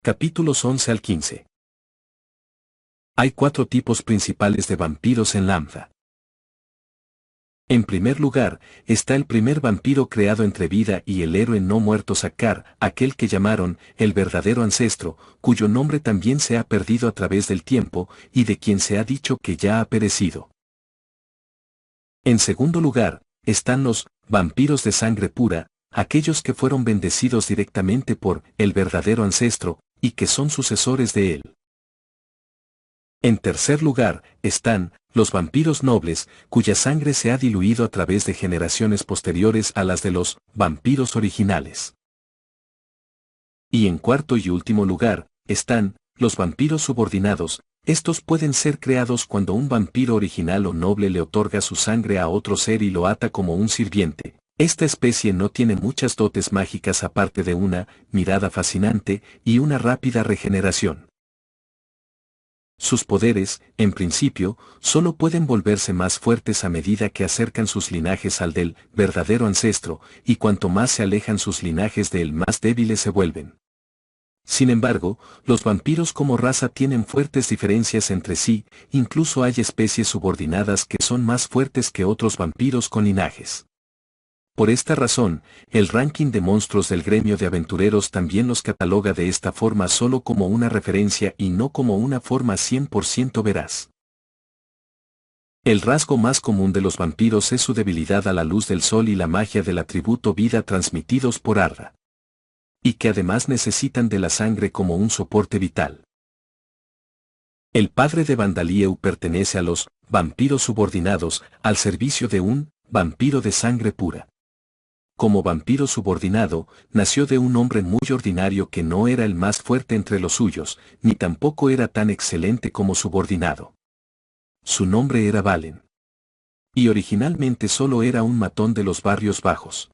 Capítulos 11 al 15. Hay 4 tipos principales de vampiros en Lambda. En primer lugar, está el primer vampiro creado entre vida y el héroe no muerto Sakar, aquel que llamaron el verdadero ancestro, cuyo nombre también se ha perdido a través del tiempo, y de quien se ha dicho que ya ha perecido. En segundo lugar, están los vampiros de sangre pura, aquellos que fueron bendecidos directamente por el verdadero ancestro, y que son sucesores de él. En tercer lugar, están los vampiros nobles, cuya sangre se ha diluido a través de generaciones posteriores a las de los vampiros originales. Y en cuarto y último lugar, están los vampiros subordinados. Estos pueden ser creados cuando un vampiro original o noble le otorga su sangre a otro ser y lo ata como un sirviente. Esta especie no tiene muchas dotes mágicas aparte de una mirada fascinante y una rápida regeneración. Sus poderes, en principio, solo pueden volverse más fuertes a medida que acercan sus linajes al del verdadero ancestro, y cuanto más se alejan sus linajes de él, más débiles se vuelven. Sin embargo, los vampiros como raza tienen fuertes diferencias entre sí, incluso hay especies subordinadas que son más fuertes que otros vampiros con linajes. Por esta razón, el ranking de monstruos del gremio de aventureros también los cataloga de esta forma solo como una referencia y no como una forma 100% veraz. El rasgo más común de los vampiros es su debilidad a la luz del sol y la magia del atributo vida transmitidos por Arda. Y que además necesitan de la sangre como un soporte vital. El padre de Vandalieu pertenece a los vampiros subordinados, al servicio de un vampiro de sangre pura. Como vampiro subordinado, nació de un hombre muy ordinario que no era el más fuerte entre los suyos, ni tampoco era tan excelente como subordinado. Su nombre era Valen. Y originalmente solo era un matón de los barrios bajos.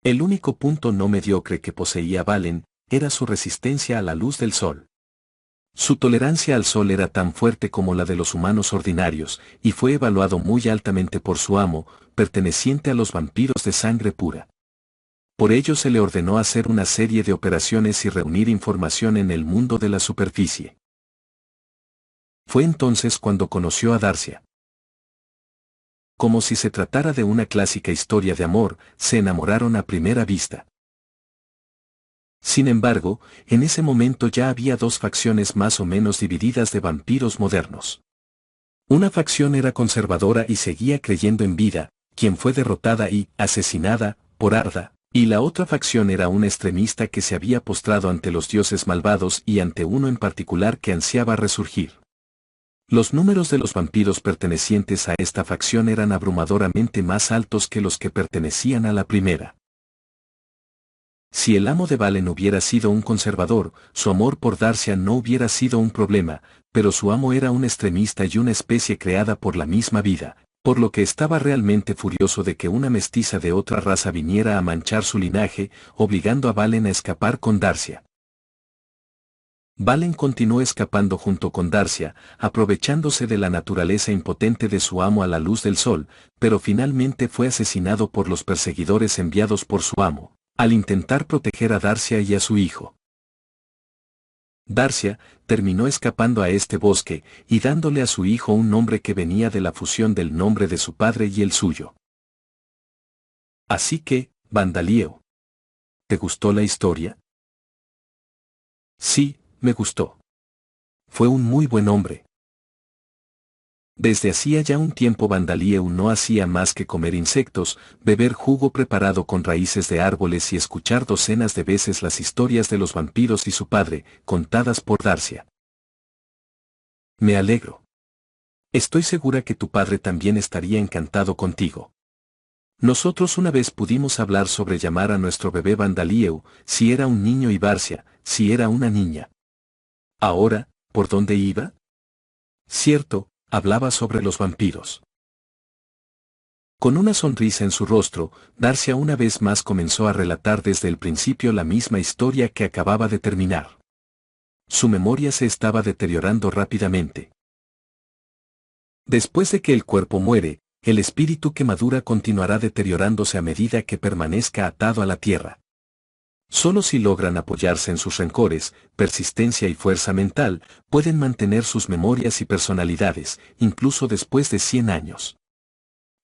El único punto no mediocre que poseía Valen era su resistencia a la luz del sol. Su tolerancia al sol era tan fuerte como la de los humanos ordinarios, y fue evaluado muy altamente por su amo, perteneciente a los vampiros de sangre pura. Por ello se le ordenó hacer una serie de operaciones y reunir información en el mundo de la superficie. Fue entonces cuando conoció a Darcia. Como si se tratara de una clásica historia de amor, se enamoraron a primera vista. Sin embargo, en ese momento ya había 2 facciones más o menos divididas de vampiros modernos. Una facción era conservadora y seguía creyendo en vida, quien fue derrotada y asesinada por Arda, y la otra facción era una extremista que se había postrado ante los dioses malvados y ante uno en particular que ansiaba resurgir. Los números de los vampiros pertenecientes a esta facción eran abrumadoramente más altos que los que pertenecían a la primera. Si el amo de Valen hubiera sido un conservador, su amor por Darcia no hubiera sido un problema, pero su amo era un extremista y una especie creada por la misma vida, por lo que estaba realmente furioso de que una mestiza de otra raza viniera a manchar su linaje, obligando a Valen a escapar con Darcia. Valen continuó escapando junto con Darcia, aprovechándose de la naturaleza impotente de su amo a la luz del sol, pero finalmente fue asesinado por los perseguidores enviados por su amo, al intentar proteger a Darcia y a su hijo. Darcia terminó escapando a este bosque y dándole a su hijo un nombre que venía de la fusión del nombre de su padre y el suyo. Así que, Vandalieu, ¿te gustó la historia? Sí, me gustó. Fue un muy buen hombre. Desde hacía ya un tiempo Vandalieu no hacía más que comer insectos, beber jugo preparado con raíces de árboles y escuchar docenas de veces las historias de los vampiros y su padre, contadas por Darcia. Me alegro. Estoy segura que tu padre también estaría encantado contigo. Nosotros una vez pudimos hablar sobre llamar a nuestro bebé Vandalieu, si era un niño y Darcia, si era una niña. Ahora, ¿por dónde iba? Cierto, hablaba sobre los vampiros. Con una sonrisa en su rostro, Darcia una vez más comenzó a relatar desde el principio la misma historia que acababa de terminar. Su memoria se estaba deteriorando rápidamente. Después de que el cuerpo muere, el espíritu que madura continuará deteriorándose a medida que permanezca atado a la tierra. Solo si logran apoyarse en sus rencores, persistencia y fuerza mental, pueden mantener sus memorias y personalidades, incluso después de 100 años.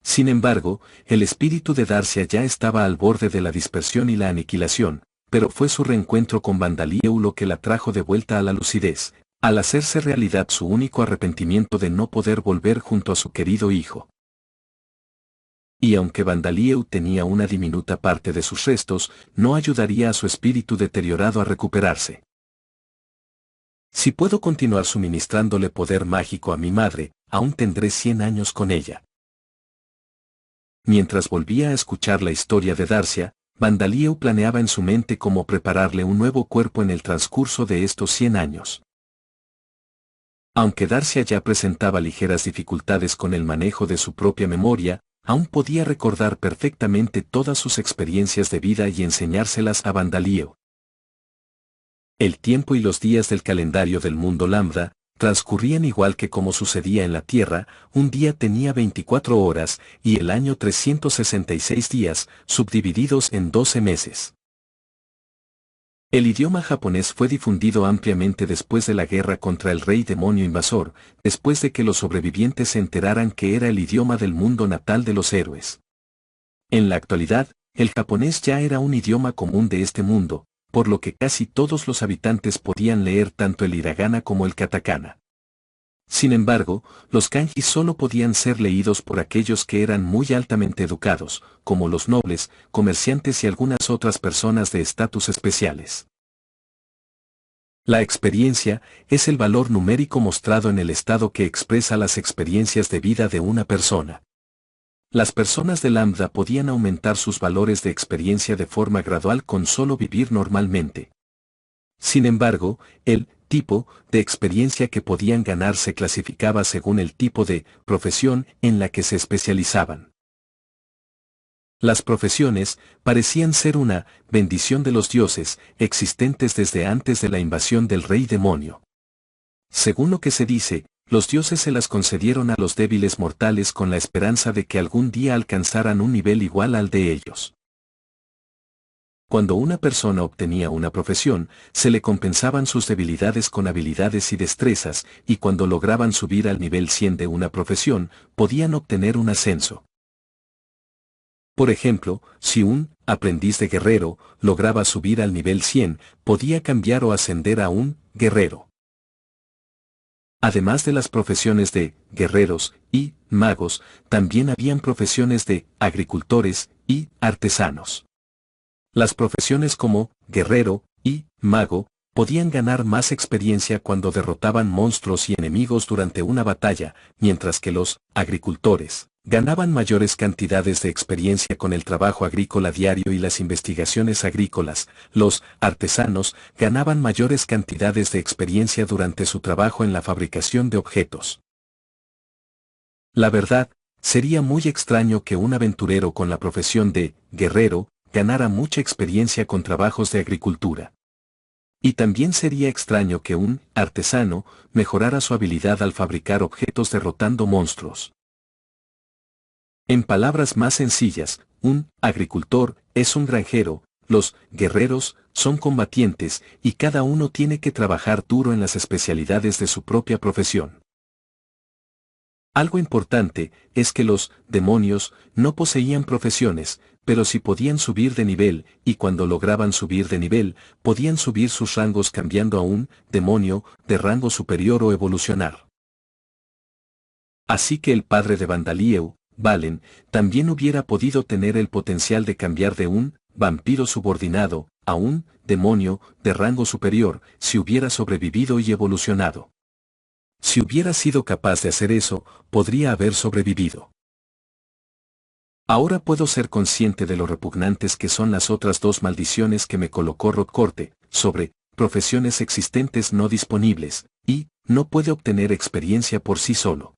Sin embargo, el espíritu de Darcia ya estaba al borde de la dispersión y la aniquilación, pero fue su reencuentro con Vandalieu lo que la trajo de vuelta a la lucidez, al hacerse realidad su único arrepentimiento de no poder volver junto a su querido hijo. Y aunque Vandalieu tenía una diminuta parte de sus restos, no ayudaría a su espíritu deteriorado a recuperarse. Si puedo continuar suministrándole poder mágico a mi madre, aún tendré 100 años con ella. Mientras volvía a escuchar la historia de Darcia, Vandalieu planeaba en su mente cómo prepararle un nuevo cuerpo en el transcurso de estos 100 años. Aunque Darcia ya presentaba ligeras dificultades con el manejo de su propia memoria, aún podía recordar perfectamente todas sus experiencias de vida y enseñárselas a Vandalieu. El tiempo y los días del calendario del mundo Lambda transcurrían igual que como sucedía en la Tierra, un día tenía 24 horas y el año 366 días, subdivididos en 12 meses. El idioma japonés fue difundido ampliamente después de la guerra contra el rey demonio invasor, después de que los sobrevivientes se enteraran que era el idioma del mundo natal de los héroes. En la actualidad, el japonés ya era un idioma común de este mundo, por lo que casi todos los habitantes podían leer tanto el hiragana como el katakana. Sin embargo, los kanji solo podían ser leídos por aquellos que eran muy altamente educados, como los nobles, comerciantes y algunas otras personas de estatus especiales. La experiencia es el valor numérico mostrado en el estado que expresa las experiencias de vida de una persona. Las personas de Lambda podían aumentar sus valores de experiencia de forma gradual con solo vivir normalmente. Sin embargo, el tipo de experiencia que podían ganar se clasificaba según el tipo de profesión en la que se especializaban. Las profesiones parecían ser una bendición de los dioses, existentes desde antes de la invasión del rey demonio. Según lo que se dice, los dioses se las concedieron a los débiles mortales con la esperanza de que algún día alcanzaran un nivel igual al de ellos. Cuando una persona obtenía una profesión, se le compensaban sus debilidades con habilidades y destrezas, y cuando lograban subir al nivel 100 de una profesión, podían obtener un ascenso. Por ejemplo, si un aprendiz de guerrero lograba subir al nivel 100, podía cambiar o ascender a un guerrero. Además de las profesiones de guerreros y magos, también habían profesiones de agricultores y artesanos. Las profesiones como guerrero y mago podían ganar más experiencia cuando derrotaban monstruos y enemigos durante una batalla, mientras que los agricultores ganaban mayores cantidades de experiencia con el trabajo agrícola diario y las investigaciones agrícolas. Los artesanos ganaban mayores cantidades de experiencia durante su trabajo en la fabricación de objetos. La verdad, sería muy extraño que un aventurero con la profesión de guerrero ganara mucha experiencia con trabajos de agricultura. Y también sería extraño que un artesano mejorara su habilidad al fabricar objetos derrotando monstruos. En palabras más sencillas, un agricultor es un granjero, los guerreros son combatientes y cada uno tiene que trabajar duro en las especialidades de su propia profesión. Algo importante es que los demonios no poseían profesiones, pero sí podían subir de nivel, y cuando lograban subir de nivel, podían subir sus rangos cambiando a un demonio de rango superior o evolucionar. Así que el padre de Vandalieu, Valen, también hubiera podido tener el potencial de cambiar de un vampiro subordinado a un demonio de rango superior si hubiera sobrevivido y evolucionado. Si hubiera sido capaz de hacer eso, podría haber sobrevivido. Ahora puedo ser consciente de lo repugnantes que son las otras dos maldiciones que me colocó Rodcorte, sobre profesiones existentes no disponibles, y no puede obtener experiencia por sí solo.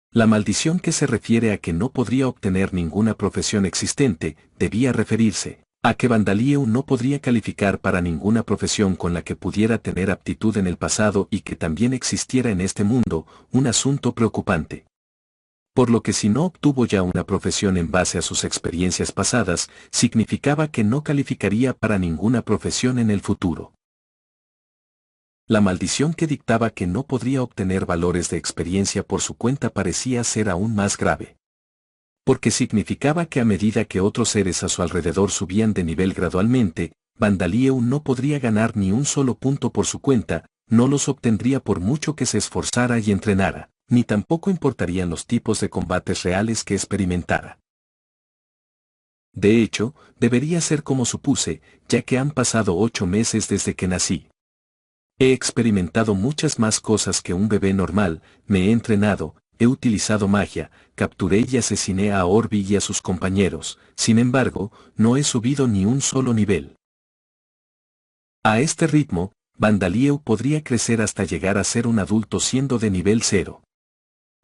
La maldición que se refiere a que no podría obtener ninguna profesión existente, debía referirse a que Vandalieu no podría calificar para ninguna profesión con la que pudiera tener aptitud en el pasado y que también existiera en este mundo, un asunto preocupante. Por lo que si no obtuvo ya una profesión en base a sus experiencias pasadas, significaba que no calificaría para ninguna profesión en el futuro. La maldición que dictaba que no podría obtener valores de experiencia por su cuenta parecía ser aún más grave. Porque significaba que a medida que otros seres a su alrededor subían de nivel gradualmente, Vandalieu no podría ganar ni un solo punto por su cuenta, no los obtendría por mucho que se esforzara y entrenara, ni tampoco importarían los tipos de combates reales que experimentara. De hecho, debería ser como supuse, ya que han pasado 8 meses desde que nací. He experimentado muchas más cosas que un bebé normal, me he entrenado, he utilizado magia, capturé y asesiné a Orbi y a sus compañeros, sin embargo, no he subido ni un solo nivel. A este ritmo, Vandalieu podría crecer hasta llegar a ser un adulto siendo de nivel 0.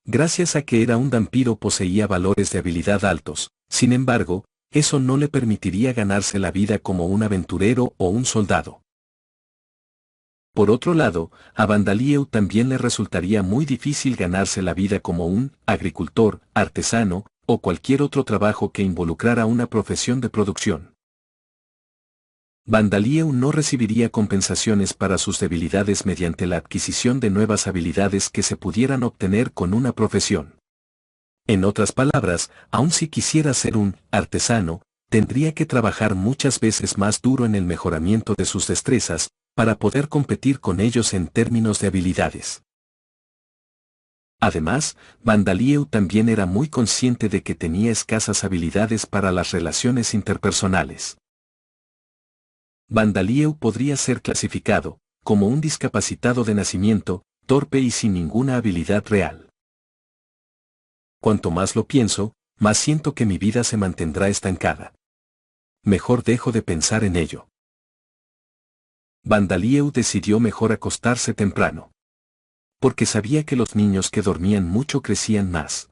Gracias a que era un vampiro poseía valores de habilidad altos, sin embargo, eso no le permitiría ganarse la vida como un aventurero o un soldado. Por otro lado, a Vandalieu también le resultaría muy difícil ganarse la vida como un agricultor, artesano, o cualquier otro trabajo que involucrara una profesión de producción. Vandalieu no recibiría compensaciones para sus debilidades mediante la adquisición de nuevas habilidades que se pudieran obtener con una profesión. En otras palabras, aun si quisiera ser un artesano, tendría que trabajar muchas veces más duro en el mejoramiento de sus destrezas, para poder competir con ellos en términos de habilidades. Además, Vandalieu también era muy consciente de que tenía escasas habilidades para las relaciones interpersonales. Vandalieu podría ser clasificado como un discapacitado de nacimiento, torpe y sin ninguna habilidad real. Cuanto más lo pienso, más siento que mi vida se mantendrá estancada. Mejor dejo de pensar en ello. Vandalieu decidió mejor acostarse temprano. Porque sabía que los niños que dormían mucho crecían más.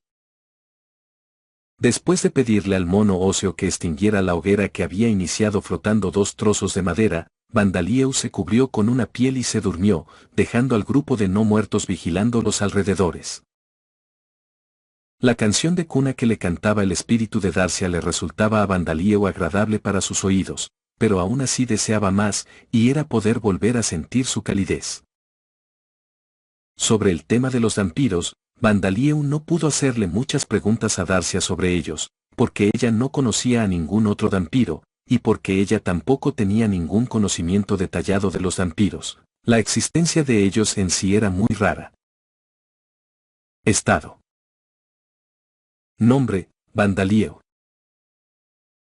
Después de pedirle al mono óseo que extinguiera la hoguera que había iniciado frotando 2 trozos de madera, Vandalieu se cubrió con una piel y se durmió, dejando al grupo de no muertos vigilando los alrededores. La canción de cuna que le cantaba el espíritu de Darcia le resultaba a Vandalieu agradable para sus oídos, pero aún así deseaba más, y era poder volver a sentir su calidez. Sobre el tema de los vampiros, Vandalieu no pudo hacerle muchas preguntas a Darcia sobre ellos, porque ella no conocía a ningún otro vampiro, y porque ella tampoco tenía ningún conocimiento detallado de los vampiros. La existencia de ellos en sí era muy rara. Estado. Nombre, Vandalieu.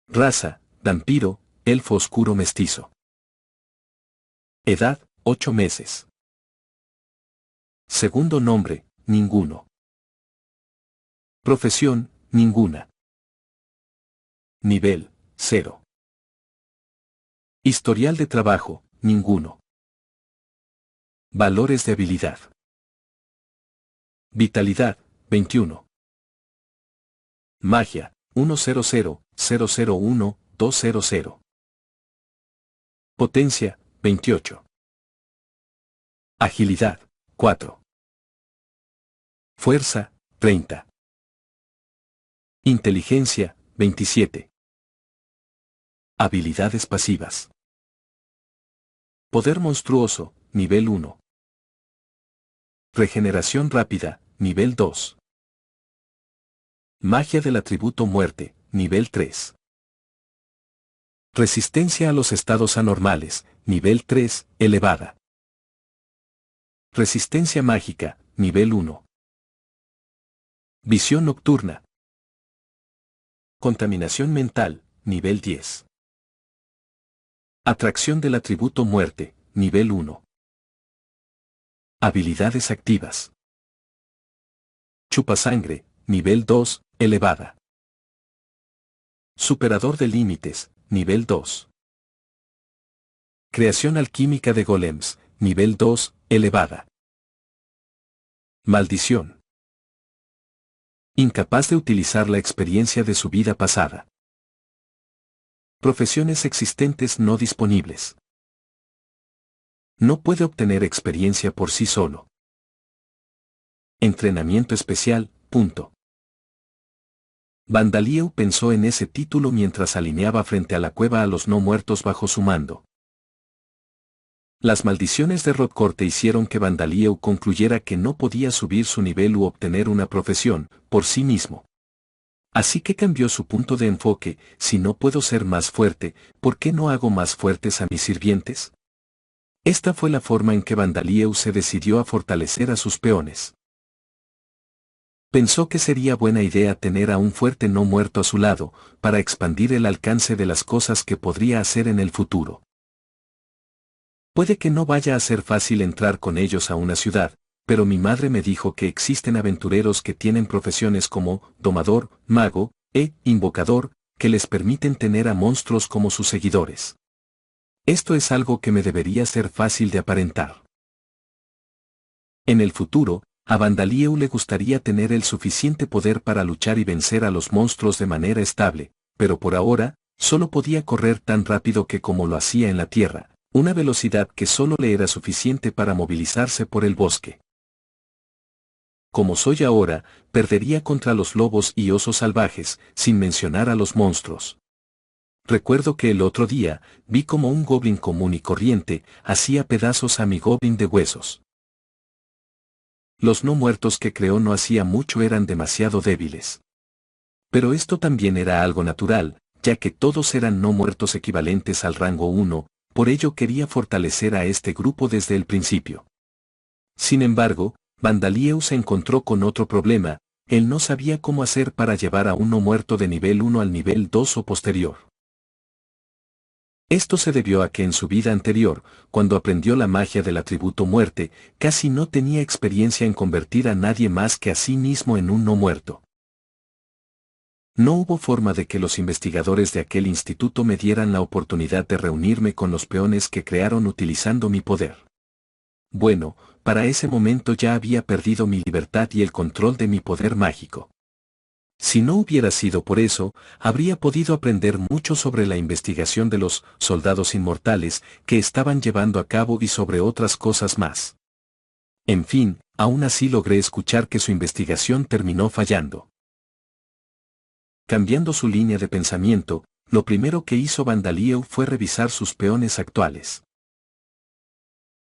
Raza, vampiro, elfo oscuro mestizo. Edad, 8 meses. Segundo nombre, ninguno. Profesión, ninguna. Nivel, 0. Historial de trabajo, ninguno. Valores de habilidad. Vitalidad, 21. Magia, 100-001-200. Potencia, 28. Agilidad, 4. Fuerza, 30. Inteligencia, 27. Habilidades pasivas. Poder monstruoso, nivel 1. Regeneración rápida, nivel 2. Magia del atributo muerte, nivel 3. Resistencia a los estados anormales, nivel 3, elevada. Resistencia mágica, nivel 1. Visión nocturna. Contaminación mental, nivel 10. Atracción del atributo muerte, nivel 1. Habilidades activas. Chupasangre, nivel 2, elevada. Superador de límites, nivel 2. Creación alquímica de golems, nivel 2, elevada. Maldición. Incapaz de utilizar la experiencia de su vida pasada. Profesiones existentes no disponibles. No puede obtener experiencia por sí solo. Entrenamiento especial, punto. Vandalieu pensó en ese título mientras alineaba frente a la cueva a los no muertos bajo su mando. Las maldiciones de Rodcorte hicieron que Vandalieu concluyera que no podía subir su nivel u obtener una profesión, por sí mismo. Así que cambió su punto de enfoque: si no puedo ser más fuerte, ¿por qué no hago más fuertes a mis sirvientes? Esta fue la forma en que Vandalieu se decidió a fortalecer a sus peones. Pensó que sería buena idea tener a un fuerte no muerto a su lado, para expandir el alcance de las cosas que podría hacer en el futuro. Puede que no vaya a ser fácil entrar con ellos a una ciudad, pero mi madre me dijo que existen aventureros que tienen profesiones como domador, mago, e invocador, que les permiten tener a monstruos como sus seguidores. Esto es algo que me debería ser fácil de aparentar. En el futuro, a Vandalieu le gustaría tener el suficiente poder para luchar y vencer a los monstruos de manera estable, pero por ahora, solo podía correr tan rápido que como lo hacía en la tierra, una velocidad que solo le era suficiente para movilizarse por el bosque. Como soy ahora, perdería contra los lobos y osos salvajes, sin mencionar a los monstruos. Recuerdo que el otro día, vi como un goblin común y corriente, hacía pedazos a mi goblin de huesos. Los no muertos que creó no hacía mucho eran demasiado débiles. Pero esto también era algo natural, ya que todos eran no muertos equivalentes al rango 1, por ello quería fortalecer a este grupo desde el principio. Sin embargo, Vandalieu se encontró con otro problema: él no sabía cómo hacer para llevar a un no muerto de nivel 1 al nivel 2 o posterior. Esto se debió a que en su vida anterior, cuando aprendió la magia del atributo muerte, casi no tenía experiencia en convertir a nadie más que a sí mismo en un no muerto. No hubo forma de que los investigadores de aquel instituto me dieran la oportunidad de reunirme con los peones que crearon utilizando mi poder. Bueno, para ese momento ya había perdido mi libertad y el control de mi poder mágico. Si no hubiera sido por eso, habría podido aprender mucho sobre la investigación de los soldados inmortales que estaban llevando a cabo y sobre otras cosas más. En fin, aún así logré escuchar que su investigación terminó fallando. Cambiando su línea de pensamiento, lo primero que hizo Vandalieu fue revisar sus peones actuales.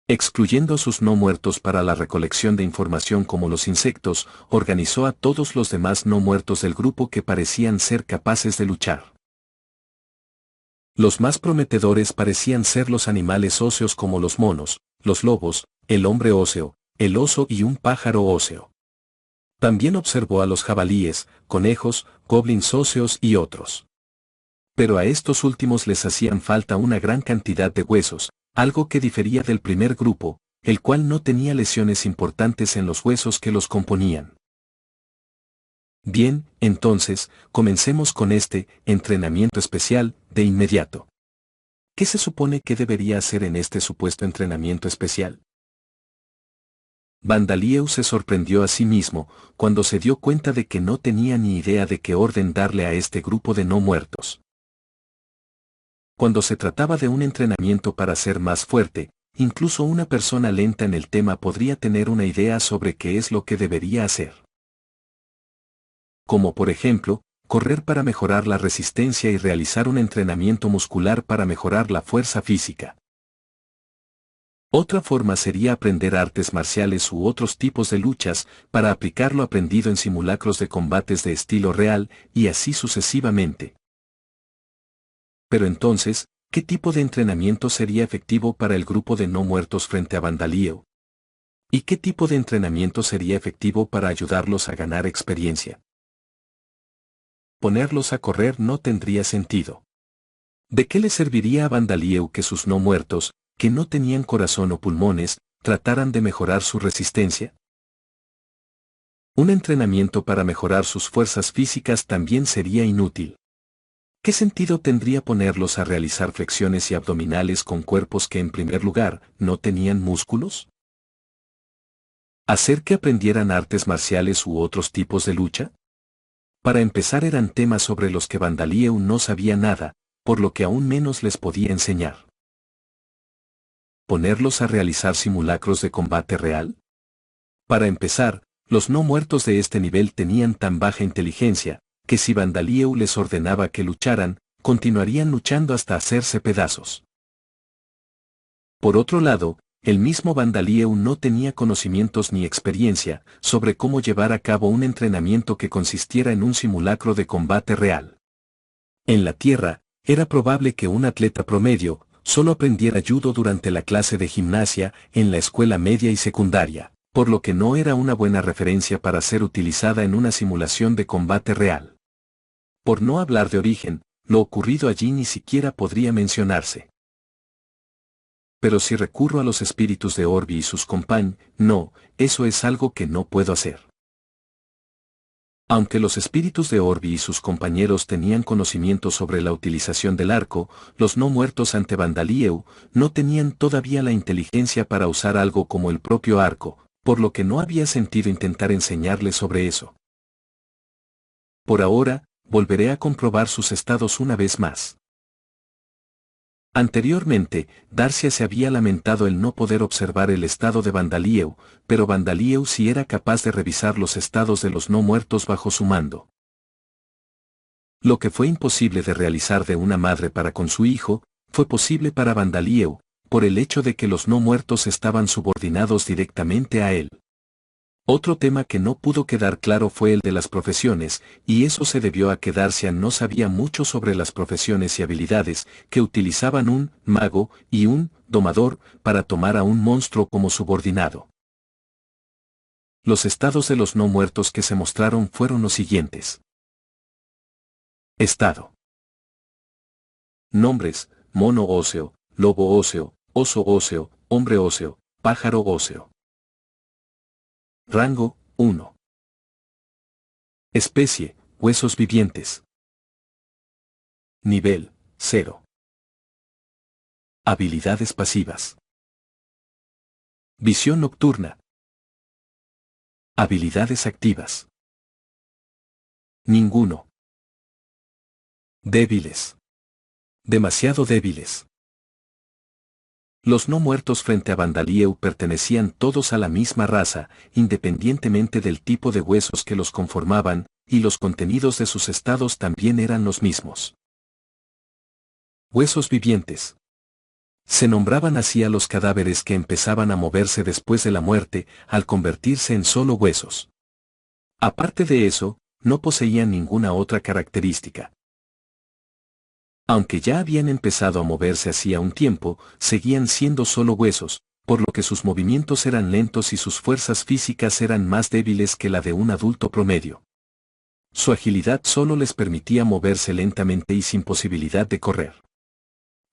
Excluyendo sus no muertos para la recolección de información como los insectos, organizó a todos los demás no muertos del grupo que parecían ser capaces de luchar. Los más prometedores parecían ser los animales óseos como los monos, los lobos, el hombre óseo, el oso y un pájaro óseo. También observó a los jabalíes, conejos, goblins óseos y otros. Pero a estos últimos les hacían falta una gran cantidad de huesos, algo que difería del primer grupo, el cual no tenía lesiones importantes en los huesos que los componían. Bien, entonces, comencemos con este entrenamiento especial, de inmediato. ¿Qué se supone que debería hacer en este supuesto entrenamiento especial? Vandalieu se sorprendió a sí mismo, cuando se dio cuenta de que no tenía ni idea de qué orden darle a este grupo de no muertos. Cuando se trataba de un entrenamiento para ser más fuerte, incluso una persona lenta en el tema podría tener una idea sobre qué es lo que debería hacer. Como por ejemplo, correr para mejorar la resistencia y realizar un entrenamiento muscular para mejorar la fuerza física. Otra forma sería aprender artes marciales u otros tipos de luchas para aplicar lo aprendido en simulacros de combates de estilo real, y así sucesivamente. Pero entonces, ¿qué tipo de entrenamiento sería efectivo para el grupo de no muertos frente a Vandalieu? ¿Y qué tipo de entrenamiento sería efectivo para ayudarlos a ganar experiencia? Ponerlos a correr no tendría sentido. ¿De qué le serviría a Vandalieu que sus no muertos, que no tenían corazón o pulmones, trataran de mejorar su resistencia? Un entrenamiento para mejorar sus fuerzas físicas también sería inútil. ¿Qué sentido tendría ponerlos a realizar flexiones y abdominales con cuerpos que en primer lugar no tenían músculos? ¿Hacer que aprendieran artes marciales u otros tipos de lucha? Para empezar, eran temas sobre los que Vandalieu no sabía nada, por lo que aún menos les podía enseñar. ¿Ponerlos a realizar simulacros de combate real? Para empezar, los no muertos de este nivel tenían tan baja inteligencia, que si Bandalieu les ordenaba que lucharan, continuarían luchando hasta hacerse pedazos. Por otro lado, el mismo Bandalieu no tenía conocimientos ni experiencia sobre cómo llevar a cabo un entrenamiento que consistiera en un simulacro de combate real. En la Tierra, era probable que un atleta promedio solo aprendiera judo durante la clase de gimnasia en la escuela media y secundaria, por lo que no era una buena referencia para ser utilizada en una simulación de combate real. Por no hablar de origen, lo ocurrido allí ni siquiera podría mencionarse. Pero si recurro a los espíritus de Orbi y sus compañeros, no, eso es algo que no puedo hacer. Aunque los espíritus de Orbi y sus compañeros tenían conocimiento sobre la utilización del arco, los no muertos ante Bandalieu no tenían todavía la inteligencia para usar algo como el propio arco, por lo que no había sentido intentar enseñarles sobre eso. Por ahora, volveré a comprobar sus estados una vez más. Anteriormente, Darcia se había lamentado el no poder observar el estado de Bandalieu, pero Bandalieu sí era capaz de revisar los estados de los no muertos bajo su mando. Lo que fue imposible de realizar de una madre para con su hijo, fue posible para Bandalieu, por el hecho de que los no muertos estaban subordinados directamente a él. Otro tema que no pudo quedar claro fue el de las profesiones, y eso se debió a que Darcia no sabía mucho sobre las profesiones y habilidades que utilizaban un mago y un domador para tomar a un monstruo como subordinado. Los estados de los no muertos que se mostraron fueron los siguientes. Estado. Nombres: mono óseo, lobo óseo, oso óseo, hombre óseo, pájaro óseo. Rango: 1. Especie: huesos vivientes. Nivel: 0. Habilidades pasivas. Visión nocturna. Habilidades activas. Ninguno. Débiles. Demasiado débiles. Los no muertos frente a Bandalieu pertenecían todos a la misma raza, independientemente del tipo de huesos que los conformaban, y los contenidos de sus estados también eran los mismos. Huesos vivientes. Se nombraban así a los cadáveres que empezaban a moverse después de la muerte, al convertirse en solo huesos. Aparte de eso, no poseían ninguna otra característica. Aunque ya habían empezado a moverse hacía un tiempo, seguían siendo solo huesos, por lo que sus movimientos eran lentos y sus fuerzas físicas eran más débiles que la de un adulto promedio. Su agilidad solo les permitía moverse lentamente y sin posibilidad de correr.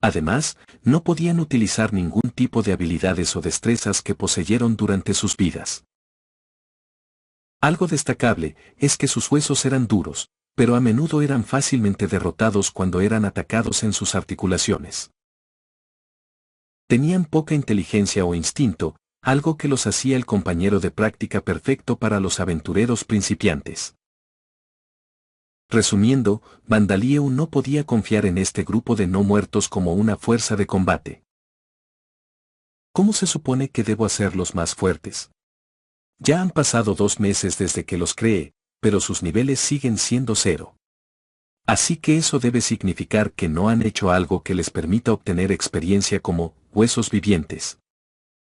Además, no podían utilizar ningún tipo de habilidades o destrezas que poseyeron durante sus vidas. Algo destacable es que sus huesos eran duros, pero a menudo eran fácilmente derrotados cuando eran atacados en sus articulaciones. Tenían poca inteligencia o instinto, algo que los hacía el compañero de práctica perfecto para los aventureros principiantes. Resumiendo, Bandalieu no podía confiar en este grupo de no muertos como una fuerza de combate. ¿Cómo se supone que debo hacerlos más fuertes? Ya han pasado 2 meses desde que los creé, pero sus niveles siguen siendo 0. Así que eso debe significar que no han hecho algo que les permita obtener experiencia como huesos vivientes.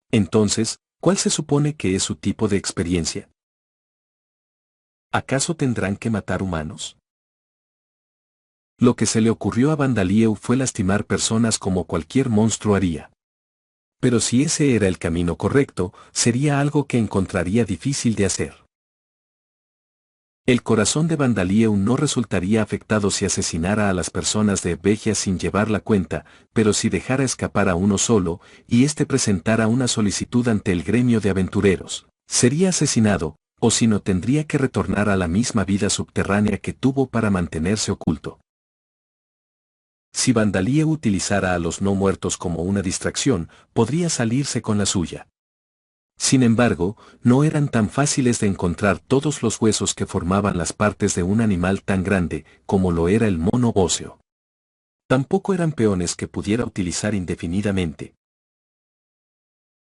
Entonces, ¿cuál se supone que es su tipo de experiencia? ¿Acaso tendrán que matar humanos? Lo que se le ocurrió a Bandalieu fue lastimar personas como cualquier monstruo haría. Pero si ese era el camino correcto, sería algo que encontraría difícil de hacer. El corazón de Bandalieu no resultaría afectado si asesinara a las personas de Vegia sin llevar la cuenta, pero si dejara escapar a uno solo, y éste presentara una solicitud ante el gremio de aventureros, sería asesinado, o si no tendría que retornar a la misma vida subterránea que tuvo para mantenerse oculto. Si Bandalieu utilizara a los no muertos como una distracción, podría salirse con la suya. Sin embargo, no eran tan fáciles de encontrar todos los huesos que formaban las partes de un animal tan grande como lo era el mono óseo. Tampoco eran peones que pudiera utilizar indefinidamente.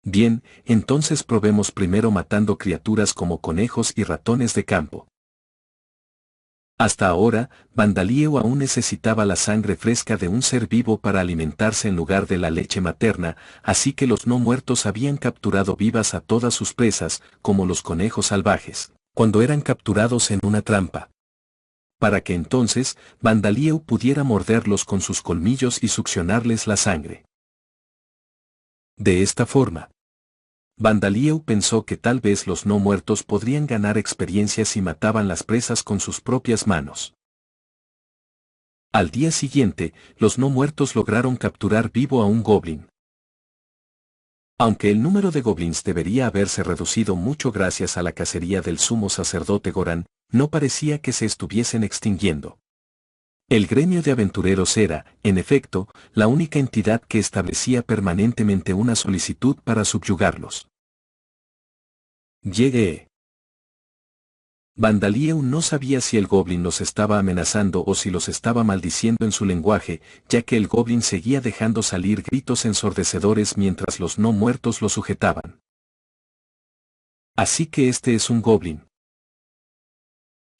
Bien, entonces probemos primero matando criaturas como conejos y ratones de campo. Hasta ahora, Bandalieu aún necesitaba la sangre fresca de un ser vivo para alimentarse en lugar de la leche materna, así que los no muertos habían capturado vivas a todas sus presas, como los conejos salvajes, cuando eran capturados en una trampa. Para que entonces, Bandalieu pudiera morderlos con sus colmillos y succionarles la sangre. De esta forma, Bandalieu pensó que tal vez los no muertos podrían ganar experiencia si mataban las presas con sus propias manos. Al día siguiente, los no muertos lograron capturar vivo a un goblin. Aunque el número de goblins debería haberse reducido mucho gracias a la cacería del sumo sacerdote Goran, no parecía que se estuviesen extinguiendo. El gremio de aventureros era, en efecto, la única entidad que establecía permanentemente una solicitud para subyugarlos. Llegué. Bandalieu no sabía si el goblin los estaba amenazando o si los estaba maldiciendo en su lenguaje, ya que el goblin seguía dejando salir gritos ensordecedores mientras los no muertos lo sujetaban. Así que este es un goblin.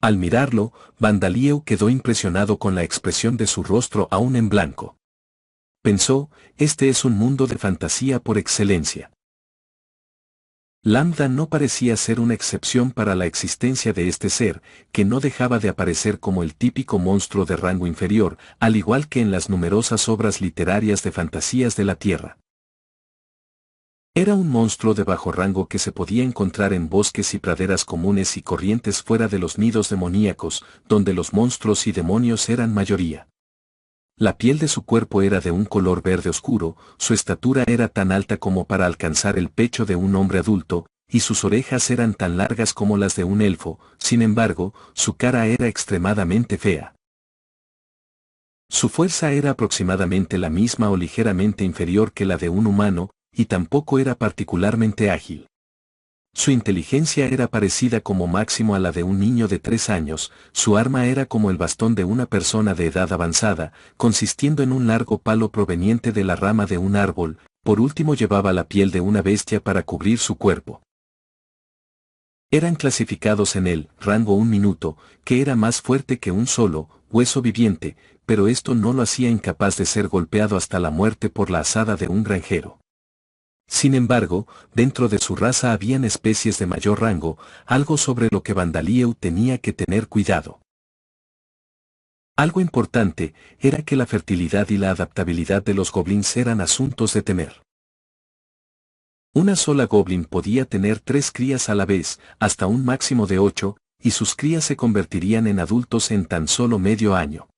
Al mirarlo, Bandalieu quedó impresionado con la expresión de su rostro aún en blanco. Pensó, este es un mundo de fantasía por excelencia. Lambda no parecía ser una excepción para la existencia de este ser, que no dejaba de aparecer como el típico monstruo de rango inferior, al igual que en las numerosas obras literarias de fantasías de la Tierra. Era un monstruo de bajo rango que se podía encontrar en bosques y praderas comunes y corrientes fuera de los nidos demoníacos, donde los monstruos y demonios eran mayoría. La piel de su cuerpo era de un color verde oscuro, su estatura era tan alta como para alcanzar el pecho de un hombre adulto, y sus orejas eran tan largas como las de un elfo, sin embargo, su cara era extremadamente fea. Su fuerza era aproximadamente la misma o ligeramente inferior que la de un humano, y tampoco era particularmente ágil. Su inteligencia era parecida como máximo a la de un niño de 3 años, su arma era como el bastón de una persona de edad avanzada, consistiendo en un largo palo proveniente de la rama de un árbol, por último llevaba la piel de una bestia para cubrir su cuerpo. Eran clasificados en el rango un minuto, que era más fuerte que un solo hueso viviente, pero esto no lo hacía incapaz de ser golpeado hasta la muerte por la azada de un granjero. Sin embargo, dentro de su raza habían especies de mayor rango, algo sobre lo que Bandalieu tenía que tener cuidado. Algo importante era que la fertilidad y la adaptabilidad de los goblins eran asuntos de temer. Una sola goblin podía tener 3 crías a la vez, hasta un máximo de 8, y sus crías se convertirían en adultos en tan solo medio año.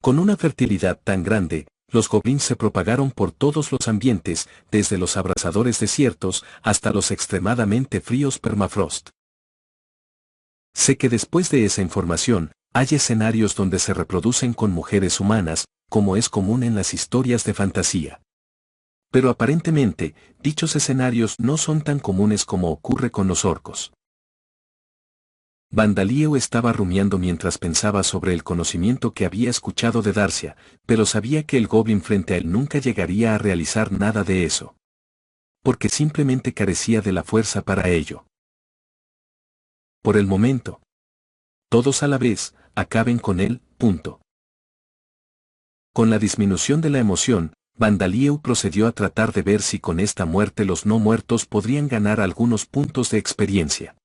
Con una fertilidad tan grande, los goblins se propagaron por todos los ambientes, desde los abrasadores desiertos hasta los extremadamente fríos permafrost. Sé que después de esa información, hay escenarios donde se reproducen con mujeres humanas, como es común en las historias de fantasía. Pero aparentemente, dichos escenarios no son tan comunes como ocurre con los orcos. Bandalieu estaba rumiando mientras pensaba sobre el conocimiento que había escuchado de Darcia, pero sabía que el goblin frente a él nunca llegaría a realizar nada de eso. Porque simplemente carecía de la fuerza para ello. Por el momento. Todos a la vez, acaben con él, punto. Con la disminución de la emoción, Bandalieu procedió a tratar de ver si con esta muerte los no muertos podrían ganar algunos puntos de experiencia.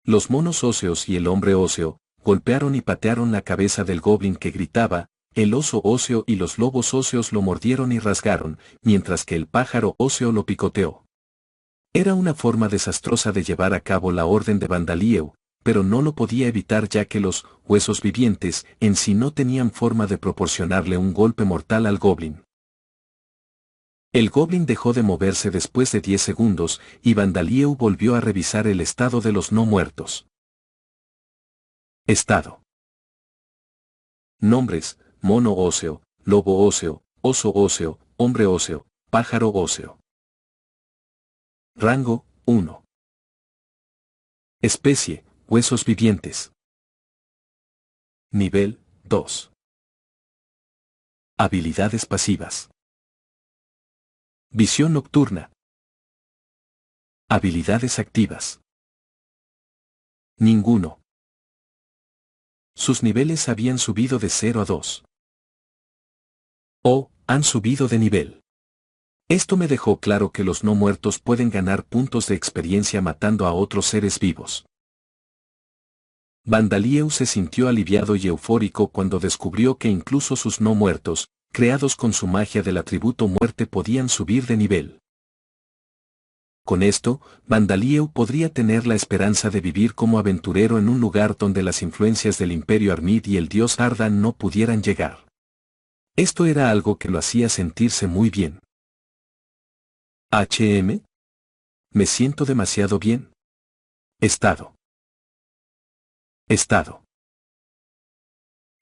Los monos óseos y el hombre óseo golpearon y patearon la cabeza del goblin que gritaba, el oso óseo y los lobos óseos lo mordieron y rasgaron, mientras que el pájaro óseo lo picoteó. Era una forma desastrosa de llevar a cabo la orden de Bandalieu, pero no lo podía evitar ya que los huesos vivientes en sí no tenían forma de proporcionarle un golpe mortal al goblin. El goblin dejó de moverse después de 10 segundos, y Bandalieu volvió a revisar el estado de los no muertos. Estado. Nombres: mono óseo, lobo óseo, oso óseo, hombre óseo, pájaro óseo. Rango: 1. Especie: huesos vivientes. Nivel: 2. Habilidades pasivas. Visión nocturna. Habilidades activas. Ninguno. Sus niveles habían subido de 0 a 2. O, han subido de nivel. Esto me dejó claro que los no muertos pueden ganar puntos de experiencia matando a otros seres vivos. Vandalieu se sintió aliviado y eufórico cuando descubrió que incluso sus no muertos, creados con su magia del atributo muerte, podían subir de nivel. Con esto, Vandalieu podría tener la esperanza de vivir como aventurero en un lugar donde las influencias del Imperio Armid y el dios Ardan no pudieran llegar. Esto era algo que lo hacía sentirse muy bien. HM. Me siento demasiado bien. Estado.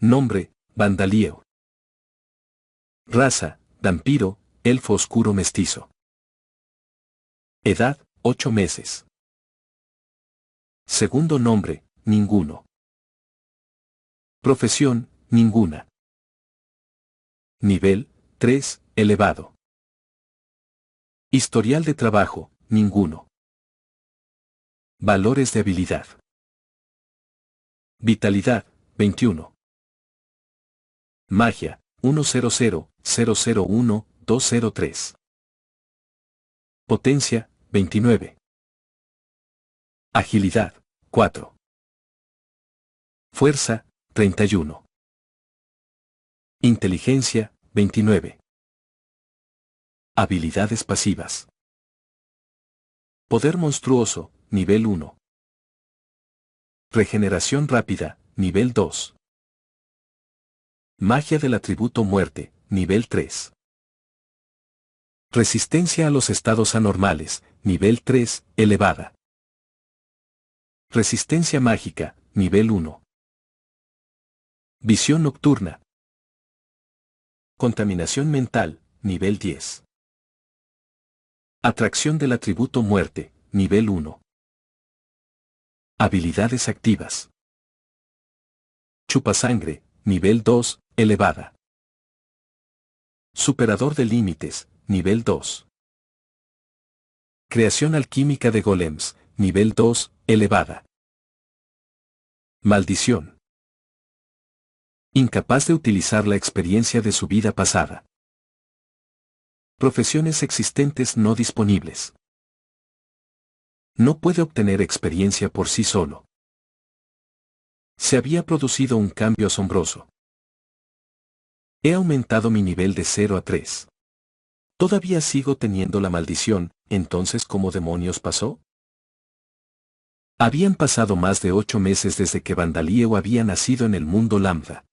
Nombre, Vandalieu. Raza, vampiro, elfo oscuro mestizo. Edad, 8 meses. Segundo nombre, ninguno. Profesión, ninguna. Nivel, 3, elevado. Historial de trabajo, ninguno. Valores de habilidad. Vitalidad, 21. Magia, 100-001-203. Potencia, 29. Agilidad, 4. Fuerza, 31. Inteligencia, 29. Habilidades pasivas. Poder monstruoso, nivel 1. Regeneración rápida, nivel 2. Magia del atributo muerte, nivel 3. Resistencia a los estados anormales, nivel 3, elevada. Resistencia mágica, nivel 1. Visión nocturna. Contaminación mental, nivel 10. Atracción del atributo muerte, nivel 1. Habilidades activas. Chupasangre, nivel 2, elevada. Superador de límites, nivel 2. Creación alquímica de golems, nivel 2, elevada. Maldición. Incapaz de utilizar la experiencia de su vida pasada. Profesiones existentes no disponibles. No puede obtener experiencia por sí solo. Se había producido un cambio asombroso. He aumentado mi nivel de 0 a 3. Todavía sigo teniendo la maldición, entonces ¿cómo demonios pasó? Habían pasado más de 8 meses desde que Vandalieu había nacido en el mundo Lambda.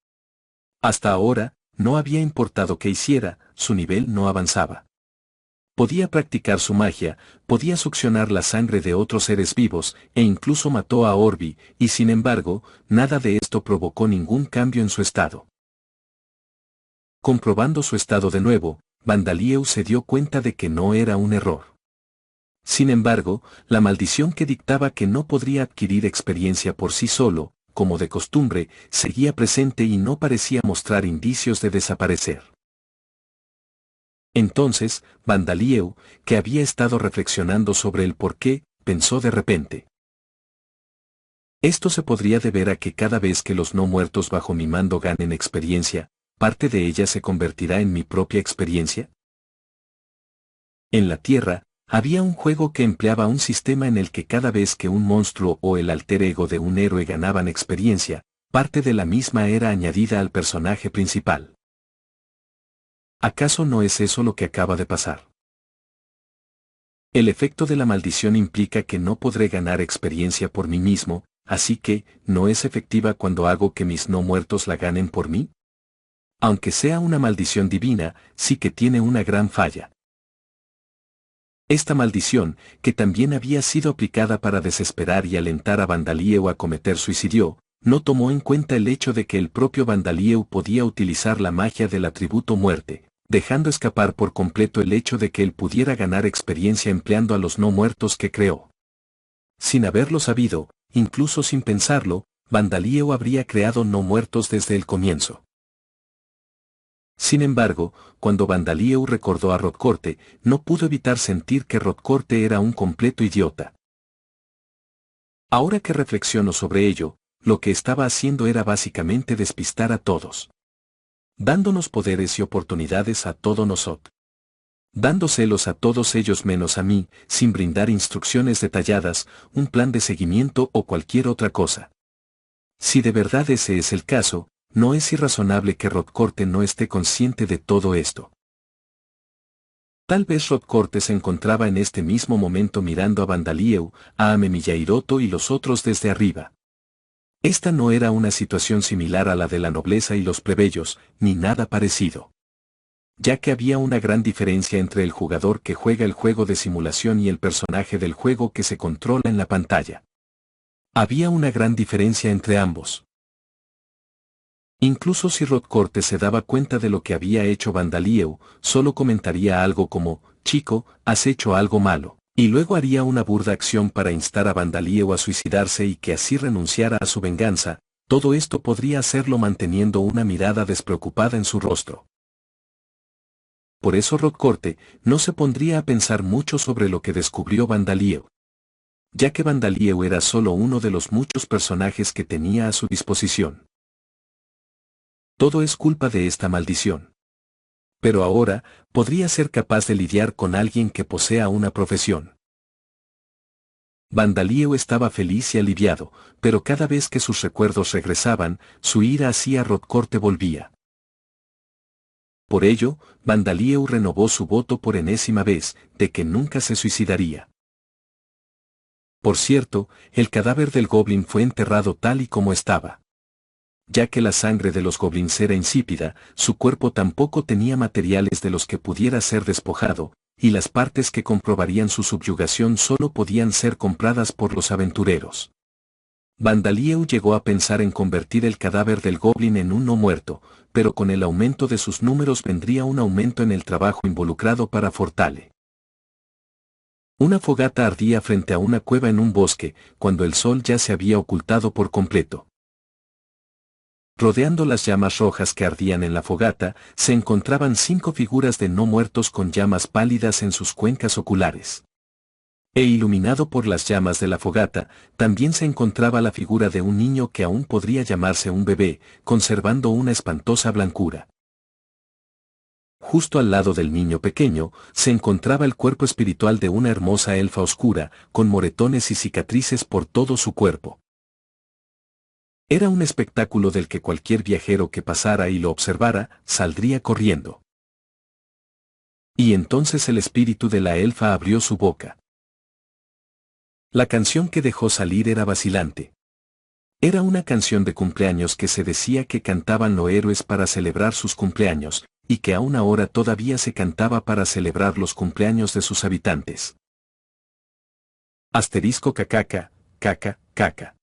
Hasta ahora, no había importado qué hiciera, su nivel no avanzaba. Podía practicar su magia, podía succionar la sangre de otros seres vivos, e incluso mató a Orbi, y sin embargo, nada de esto provocó ningún cambio en su estado. Comprobando su estado de nuevo, Vandalieu se dio cuenta de que no era un error. Sin embargo, la maldición que dictaba que no podría adquirir experiencia por sí solo, como de costumbre, seguía presente y no parecía mostrar indicios de desaparecer. Entonces, Vandalieu, que había estado reflexionando sobre el porqué, pensó de repente. Esto se podría deber a que cada vez que los no muertos bajo mi mando ganen experiencia, ¿parte de ella se convertirá en mi propia experiencia? En la Tierra, había un juego que empleaba un sistema en el que cada vez que un monstruo o el alter ego de un héroe ganaban experiencia, parte de la misma era añadida al personaje principal. ¿Acaso no es eso lo que acaba de pasar? El efecto de la maldición implica que no podré ganar experiencia por mí mismo, así que, ¿no es efectiva cuando hago que mis no muertos la ganen por mí? Aunque sea una maldición divina, sí que tiene una gran falla. Esta maldición, que también había sido aplicada para desesperar y alentar a Vandalieu a cometer suicidio, no tomó en cuenta el hecho de que el propio Vandalieu podía utilizar la magia del atributo muerte, dejando escapar por completo el hecho de que él pudiera ganar experiencia empleando a los no muertos que creó. Sin haberlo sabido, incluso sin pensarlo, Vandalieu habría creado no muertos desde el comienzo. Sin embargo, cuando Vandalieu recordó a Rodcorte, no pudo evitar sentir que Rodcorte era un completo idiota. Ahora que reflexiono sobre ello, lo que estaba haciendo era básicamente despistar a todos. Dándonos poderes y oportunidades a todo nosotros. Dando celos a todos ellos menos a mí, sin brindar instrucciones detalladas, un plan de seguimiento o cualquier otra cosa. Si de verdad ese es el caso, no es irrazonable que Rodcorte no esté consciente de todo esto. Tal vez Rodcorte se encontraba en este mismo momento mirando a Bandalieu, a Amemillairoto y los otros desde arriba. Esta no era una situación similar a la de la nobleza y los plebeyos, ni nada parecido. Ya que había una gran diferencia entre el jugador que juega el juego de simulación y el personaje del juego que se controla en la pantalla. Había una gran diferencia entre ambos. Incluso si Rodcorte se daba cuenta de lo que había hecho Bandalieu, solo comentaría algo como, chico, has hecho algo malo, y luego haría una burda acción para instar a Bandalieu a suicidarse y que así renunciara a su venganza. Todo esto podría hacerlo manteniendo una mirada despreocupada en su rostro. Por eso Rodcorte no se pondría a pensar mucho sobre lo que descubrió Bandalieu. Ya que Bandalieu era solo uno de los muchos personajes que tenía a su disposición. Todo es culpa de esta maldición. Pero ahora, podría ser capaz de lidiar con alguien que posea una profesión. Bandalieu estaba feliz y aliviado, pero cada vez que sus recuerdos regresaban, su ira hacia Rodcorte volvía. Por ello, Bandalieu renovó su voto por enésima vez, de que nunca se suicidaría. Por cierto, el cadáver del goblin fue enterrado tal y como estaba. Ya que la sangre de los goblins era insípida, su cuerpo tampoco tenía materiales de los que pudiera ser despojado, y las partes que comprobarían su subyugación solo podían ser compradas por los aventureros. Bandalieu llegó a pensar en convertir el cadáver del goblin en un no muerto, pero con el aumento de sus números vendría un aumento en el trabajo involucrado para Fortale. Una fogata ardía frente a una cueva en un bosque, cuando el sol ya se había ocultado por completo. Rodeando las llamas rojas que ardían en la fogata, se encontraban 5 figuras de no muertos con llamas pálidas en sus cuencas oculares. E iluminado por las llamas de la fogata, también se encontraba la figura de un niño que aún podría llamarse un bebé, conservando una espantosa blancura. Justo al lado del niño pequeño, se encontraba el cuerpo espiritual de una hermosa elfa oscura, con moretones y cicatrices por todo su cuerpo. Era un espectáculo del que cualquier viajero que pasara y lo observara, saldría corriendo. Y entonces el espíritu de la elfa abrió su boca. La canción que dejó salir era vacilante. Era una canción de cumpleaños que se decía que cantaban los héroes para celebrar sus cumpleaños, y que aún ahora todavía se cantaba para celebrar los cumpleaños de sus habitantes. Asterisco cacaca, caca, caca.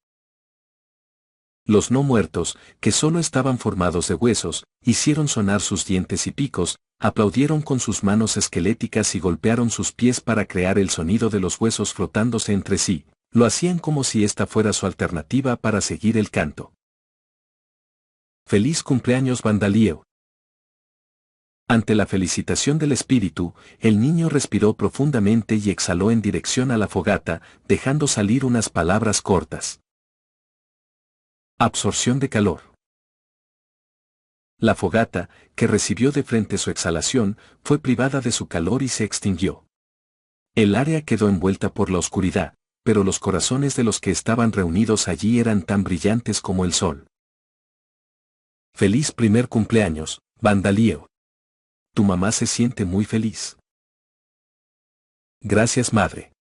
Los no muertos, que solo estaban formados de huesos, hicieron sonar sus dientes y picos, aplaudieron con sus manos esqueléticas y golpearon sus pies para crear el sonido de los huesos frotándose entre sí, lo hacían como si esta fuera su alternativa para seguir el canto. ¡Feliz cumpleaños Bandalieu! Ante la felicitación del espíritu, el niño respiró profundamente y exhaló en dirección a la fogata, dejando salir unas palabras cortas. Absorción de calor. La fogata, que recibió de frente su exhalación, fue privada de su calor y se extinguió. El área quedó envuelta por la oscuridad, pero los corazones de los que estaban reunidos allí eran tan brillantes como el sol. Feliz primer cumpleaños, Bandalieu. Tu mamá se siente muy feliz. Gracias, madre.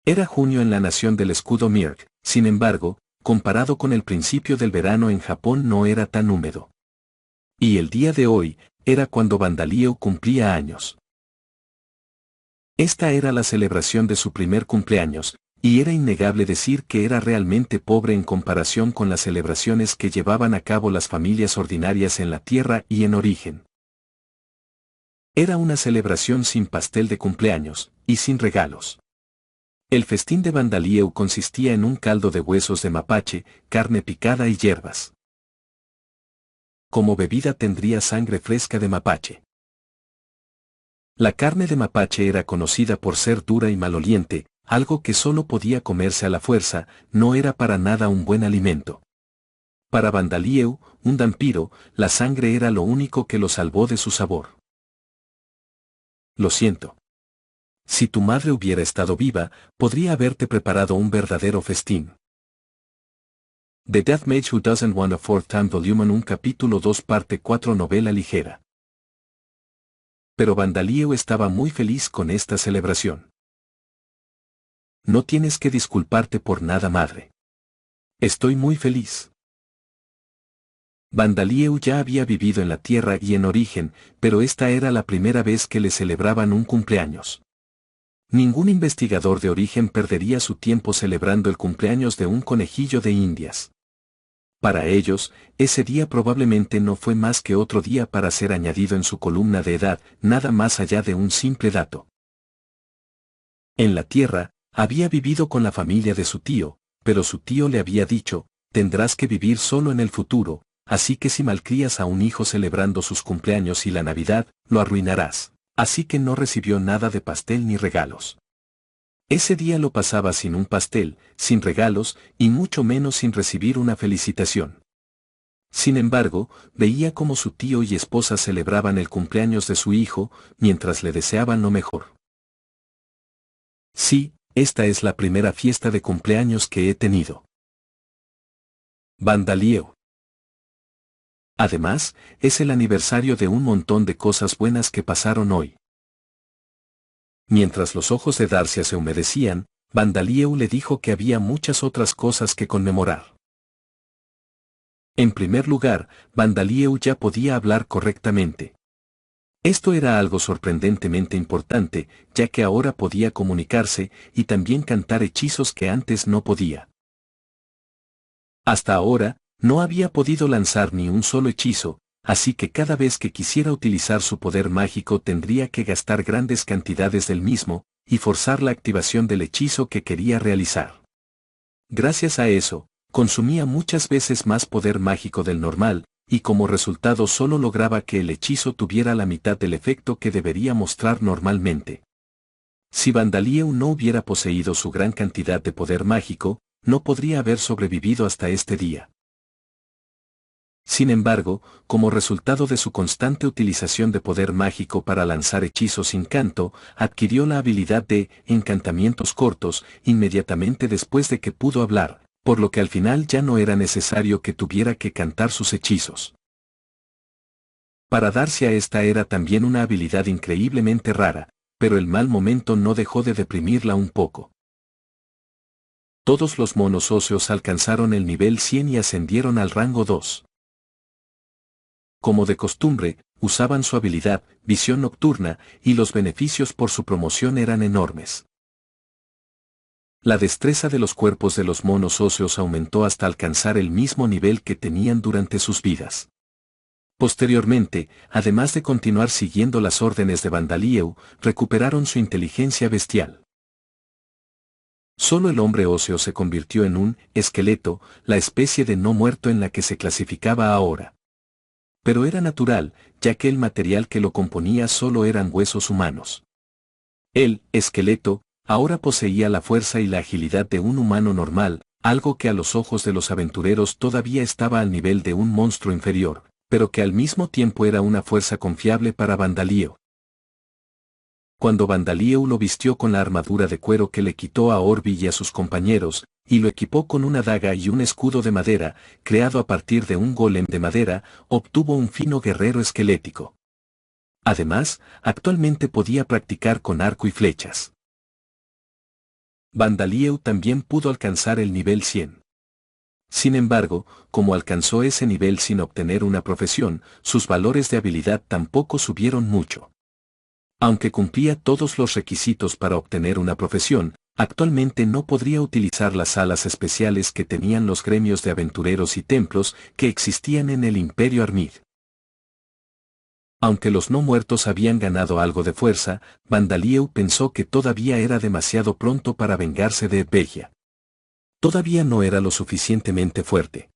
Era junio en la nación del escudo Mirk, sin embargo, comparado con el principio del verano en Japón no era tan húmedo. Y el día de hoy, era cuando Bandalieu cumplía años. Esta era la celebración de su primer cumpleaños, y era innegable decir que era realmente pobre en comparación con las celebraciones que llevaban a cabo las familias ordinarias en la tierra y en origen. Era una celebración sin pastel de cumpleaños, y sin regalos. El festín de Bandalieu consistía en un caldo de huesos de mapache, carne picada y hierbas. Como bebida tendría sangre fresca de mapache. La carne de mapache era conocida por ser dura y maloliente, algo que solo podía comerse a la fuerza, no era para nada un buen alimento. Para Bandalieu, un vampiro, la sangre era lo único que lo salvó de su sabor. Lo siento. Si tu madre hubiera estado viva, podría haberte preparado un verdadero festín. The Death Mage Who Doesn't Want a Fourth Time Volume 1 capítulo 2 parte 4 novela ligera. Pero Bandalieu estaba muy feliz con esta celebración. No tienes que disculparte por nada, madre. Estoy muy feliz. Bandalieu ya había vivido en la Tierra y en Origen, pero esta era la primera vez que le celebraban un cumpleaños. Ningún investigador de Origen perdería su tiempo celebrando el cumpleaños de un conejillo de Indias. Para ellos, ese día probablemente no fue más que otro día para ser añadido en su columna de edad, nada más allá de un simple dato. En la Tierra, había vivido con la familia de su tío, pero su tío le había dicho, tendrás que vivir solo en el futuro, así que si malcrías a un hijo celebrando sus cumpleaños y la Navidad, lo arruinarás. Así que no recibió nada de pastel ni regalos. Ese día lo pasaba sin un pastel, sin regalos, y mucho menos sin recibir una felicitación. Sin embargo, veía cómo su tío y esposa celebraban el cumpleaños de su hijo, mientras le deseaban lo mejor. Sí, esta es la primera fiesta de cumpleaños que he tenido. Bandalieu. Además, es el aniversario de un montón de cosas buenas que pasaron hoy. Mientras los ojos de Darcia se humedecían, Bandalieu le dijo que había muchas otras cosas que conmemorar. En primer lugar, Bandalieu ya podía hablar correctamente. Esto era algo sorprendentemente importante, ya que ahora podía comunicarse y también cantar hechizos que antes no podía. Hasta ahora, no había podido lanzar ni un solo hechizo, así que cada vez que quisiera utilizar su poder mágico tendría que gastar grandes cantidades del mismo, y forzar la activación del hechizo que quería realizar. Gracias a eso, consumía muchas veces más poder mágico del normal, y como resultado solo lograba que el hechizo tuviera la mitad del efecto que debería mostrar normalmente. Si Bandalieu no hubiera poseído su gran cantidad de poder mágico, no podría haber sobrevivido hasta este día. Sin embargo, como resultado de su constante utilización de poder mágico para lanzar hechizos sin canto, adquirió la habilidad de encantamientos cortos inmediatamente después de que pudo hablar, por lo que al final ya no era necesario que tuviera que cantar sus hechizos. Para Darcia esta era también una habilidad increíblemente rara, pero el mal momento no dejó de deprimirla un poco. Todos los monos óseos alcanzaron el nivel 100 y ascendieron al rango 2. Como de costumbre, usaban su habilidad, visión nocturna, y los beneficios por su promoción eran enormes. La destreza de los cuerpos de los monos óseos aumentó hasta alcanzar el mismo nivel que tenían durante sus vidas. Posteriormente, además de continuar siguiendo las órdenes de Bandalieu, recuperaron su inteligencia bestial. Solo el hombre óseo se convirtió en un esqueleto, la especie de no muerto en la que se clasificaba ahora. Pero era natural, ya que el material que lo componía solo eran huesos humanos. El esqueleto ahora poseía la fuerza y la agilidad de un humano normal, algo que a los ojos de los aventureros todavía estaba al nivel de un monstruo inferior, pero que al mismo tiempo era una fuerza confiable para Bandalieu. Cuando Bandalieu lo vistió con la armadura de cuero que le quitó a Orbi y a sus compañeros, y lo equipó con una daga y un escudo de madera, creado a partir de un golem de madera, obtuvo un fino guerrero esquelético. Además, actualmente podía practicar con arco y flechas. Bandalieu también pudo alcanzar el nivel 100. Sin embargo, como alcanzó ese nivel sin obtener una profesión, sus valores de habilidad tampoco subieron mucho. Aunque cumplía todos los requisitos para obtener una profesión, actualmente no podría utilizar las alas especiales que tenían los gremios de aventureros y templos que existían en el Imperio Armid. Aunque los no muertos habían ganado algo de fuerza, Bandalieu pensó que todavía era demasiado pronto para vengarse de Vegia. Todavía no era lo suficientemente fuerte.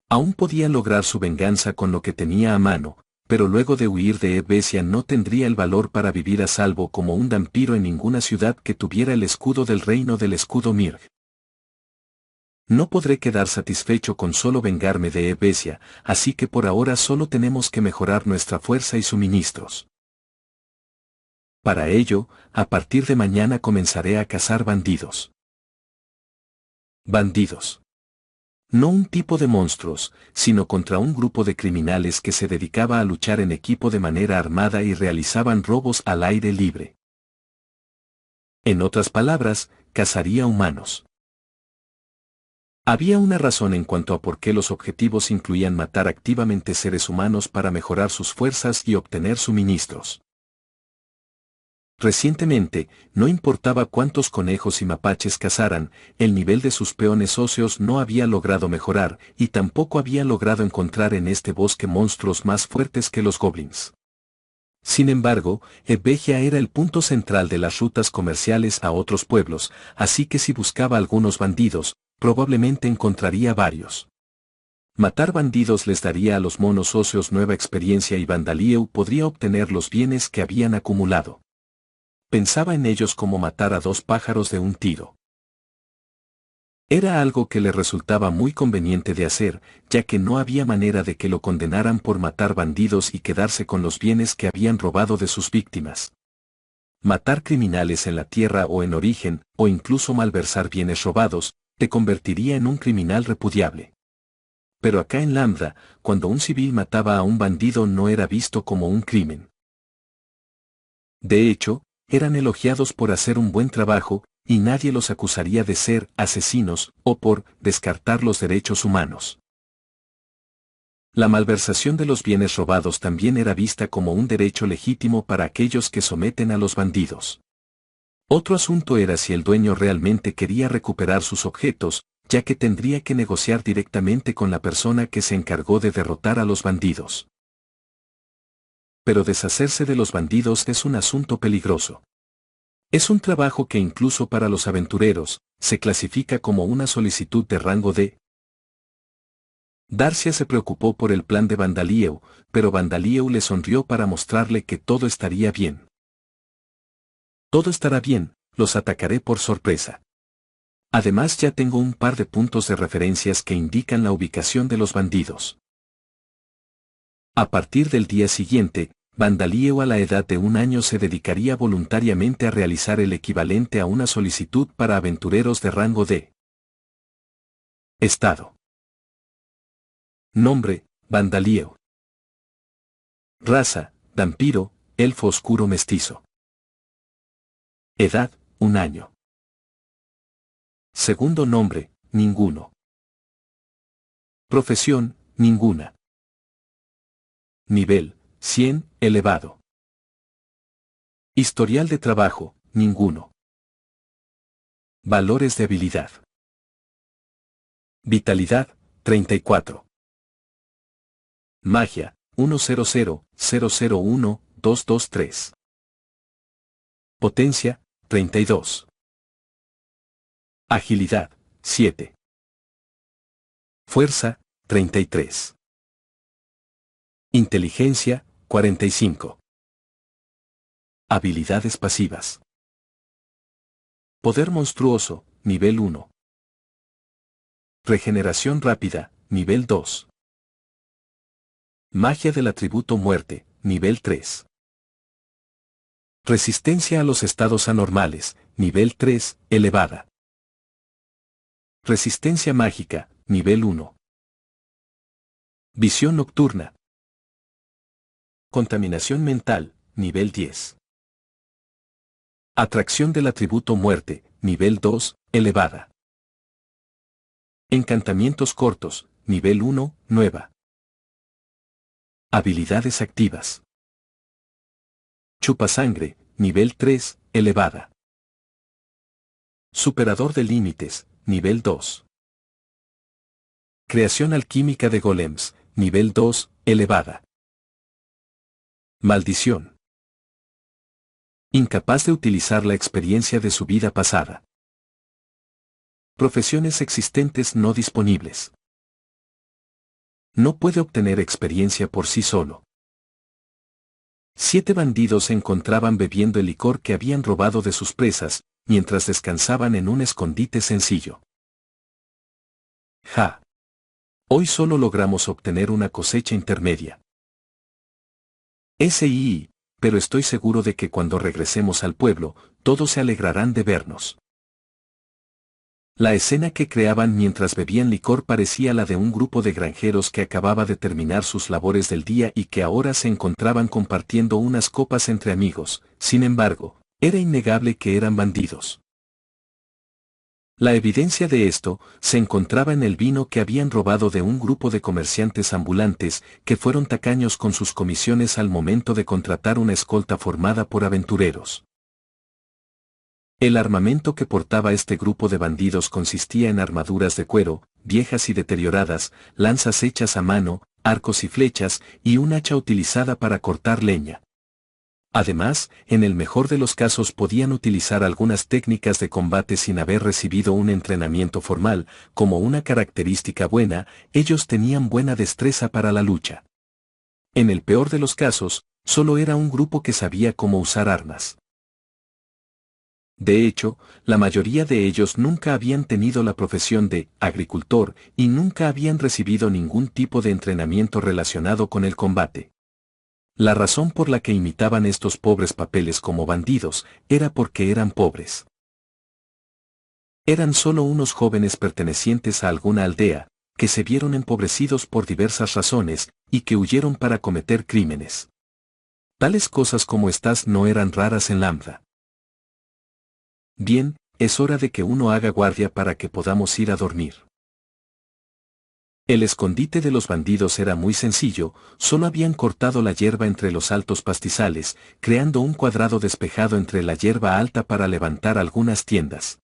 Aún podía lograr su venganza con lo que tenía a mano, pero luego de huir de Ebesia no tendría el valor para vivir a salvo como un vampiro en ninguna ciudad que tuviera el escudo del reino del escudo Mirg. No podré quedar satisfecho con solo vengarme de Ebesia, así que por ahora solo tenemos que mejorar nuestra fuerza y suministros. Para ello, a partir de mañana comenzaré a cazar bandidos. Bandidos. No un tipo de monstruos, sino contra un grupo de criminales que se dedicaba a luchar en equipo de manera armada y realizaban robos al aire libre. En otras palabras, cazaría humanos. Había una razón en cuanto a por qué los objetivos incluían matar activamente seres humanos para mejorar sus fuerzas y obtener suministros. Recientemente, no importaba cuántos conejos y mapaches cazaran, el nivel de sus peones óseos no había logrado mejorar, y tampoco había logrado encontrar en este bosque monstruos más fuertes que los goblins. Sin embargo, Ebegia era el punto central de las rutas comerciales a otros pueblos, así que si buscaba algunos bandidos, probablemente encontraría varios. Matar bandidos les daría a los monos óseos nueva experiencia y Vandalieu podría obtener los bienes que habían acumulado. Pensaba en ellos como matar a dos pájaros de un tiro. Era algo que le resultaba muy conveniente de hacer, ya que no había manera de que lo condenaran por matar bandidos y quedarse con los bienes que habían robado de sus víctimas. Matar criminales en la tierra o en origen, o incluso malversar bienes robados, te convertiría en un criminal repudiable. Pero acá en Lambda, cuando un civil mataba a un bandido no era visto como un crimen. De hecho, eran elogiados por hacer un buen trabajo, y nadie los acusaría de ser asesinos o por descartar los derechos humanos. La malversación de los bienes robados también era vista como un derecho legítimo para aquellos que someten a los bandidos. Otro asunto era si el dueño realmente quería recuperar sus objetos, ya que tendría que negociar directamente con la persona que se encargó de derrotar a los bandidos. Pero deshacerse de los bandidos es un asunto peligroso. Es un trabajo que incluso para los aventureros, se clasifica como una solicitud de rango D. Darcia se preocupó por el plan de Vandalieu, pero Vandalieu le sonrió para mostrarle que todo estaría bien. Todo estará bien, los atacaré por sorpresa. Además ya tengo un par de puntos de referencias que indican la ubicación de los bandidos. A partir del día siguiente, Vandalieu a la edad de 1 año se dedicaría voluntariamente a realizar el equivalente a una solicitud para aventureros de rango D. Estado. Nombre, Vandalieu. Raza, vampiro, elfo oscuro mestizo. Edad, 1 año. Segundo nombre, ninguno. Profesión, ninguna. Nivel, 100, elevado. Historial de trabajo, ninguno. Valores de habilidad. Vitalidad, 34. Magia, 100001223. Potencia, 32. Agilidad, 7. Fuerza, 33. Inteligencia, 45. Habilidades pasivas. Poder monstruoso, nivel 1. Regeneración rápida, nivel 2. Magia del atributo muerte, nivel 3. Resistencia a los estados anormales, nivel 3, elevada. Resistencia mágica, nivel 1. Visión nocturna. Contaminación mental, nivel 10. Atracción del atributo muerte, nivel 2, elevada. Encantamientos cortos, nivel 1, nueva. Habilidades activas. Chupasangre, nivel 3, elevada. Superador de límites, nivel 2. Creación alquímica de golems, nivel 2, elevada. Maldición. Incapaz de utilizar la experiencia de su vida pasada. Profesiones existentes no disponibles. No puede obtener experiencia por sí solo. 7 bandidos se encontraban bebiendo el licor que habían robado de sus presas, mientras descansaban en un escondite sencillo. ¡Ja! Hoy solo logramos obtener una cosecha intermedia. Pero estoy seguro de que cuando regresemos al pueblo, todos se alegrarán de vernos. La escena que creaban mientras bebían licor parecía la de un grupo de granjeros que acababa de terminar sus labores del día y que ahora se encontraban compartiendo unas copas entre amigos. Sin embargo, era innegable que eran bandidos. La evidencia de esto se encontraba en el vino que habían robado de un grupo de comerciantes ambulantes que fueron tacaños con sus comisiones al momento de contratar una escolta formada por aventureros. El armamento que portaba este grupo de bandidos consistía en armaduras de cuero, viejas y deterioradas, lanzas hechas a mano, arcos y flechas, y un hacha utilizada para cortar leña. Además, en el mejor de los casos podían utilizar algunas técnicas de combate sin haber recibido un entrenamiento formal. Como una característica buena, ellos tenían buena destreza para la lucha. En el peor de los casos, solo era un grupo que sabía cómo usar armas. De hecho, la mayoría de ellos nunca habían tenido la profesión de agricultor y nunca habían recibido ningún tipo de entrenamiento relacionado con el combate. La razón por la que imitaban estos pobres papeles como bandidos era porque eran pobres. Eran solo unos jóvenes pertenecientes a alguna aldea, que se vieron empobrecidos por diversas razones, y que huyeron para cometer crímenes. Tales cosas como estas no eran raras en Lambda. Bien, es hora de que uno haga guardia para que podamos ir a dormir. El escondite de los bandidos era muy sencillo, solo habían cortado la hierba entre los altos pastizales, creando un cuadrado despejado entre la hierba alta para levantar algunas tiendas.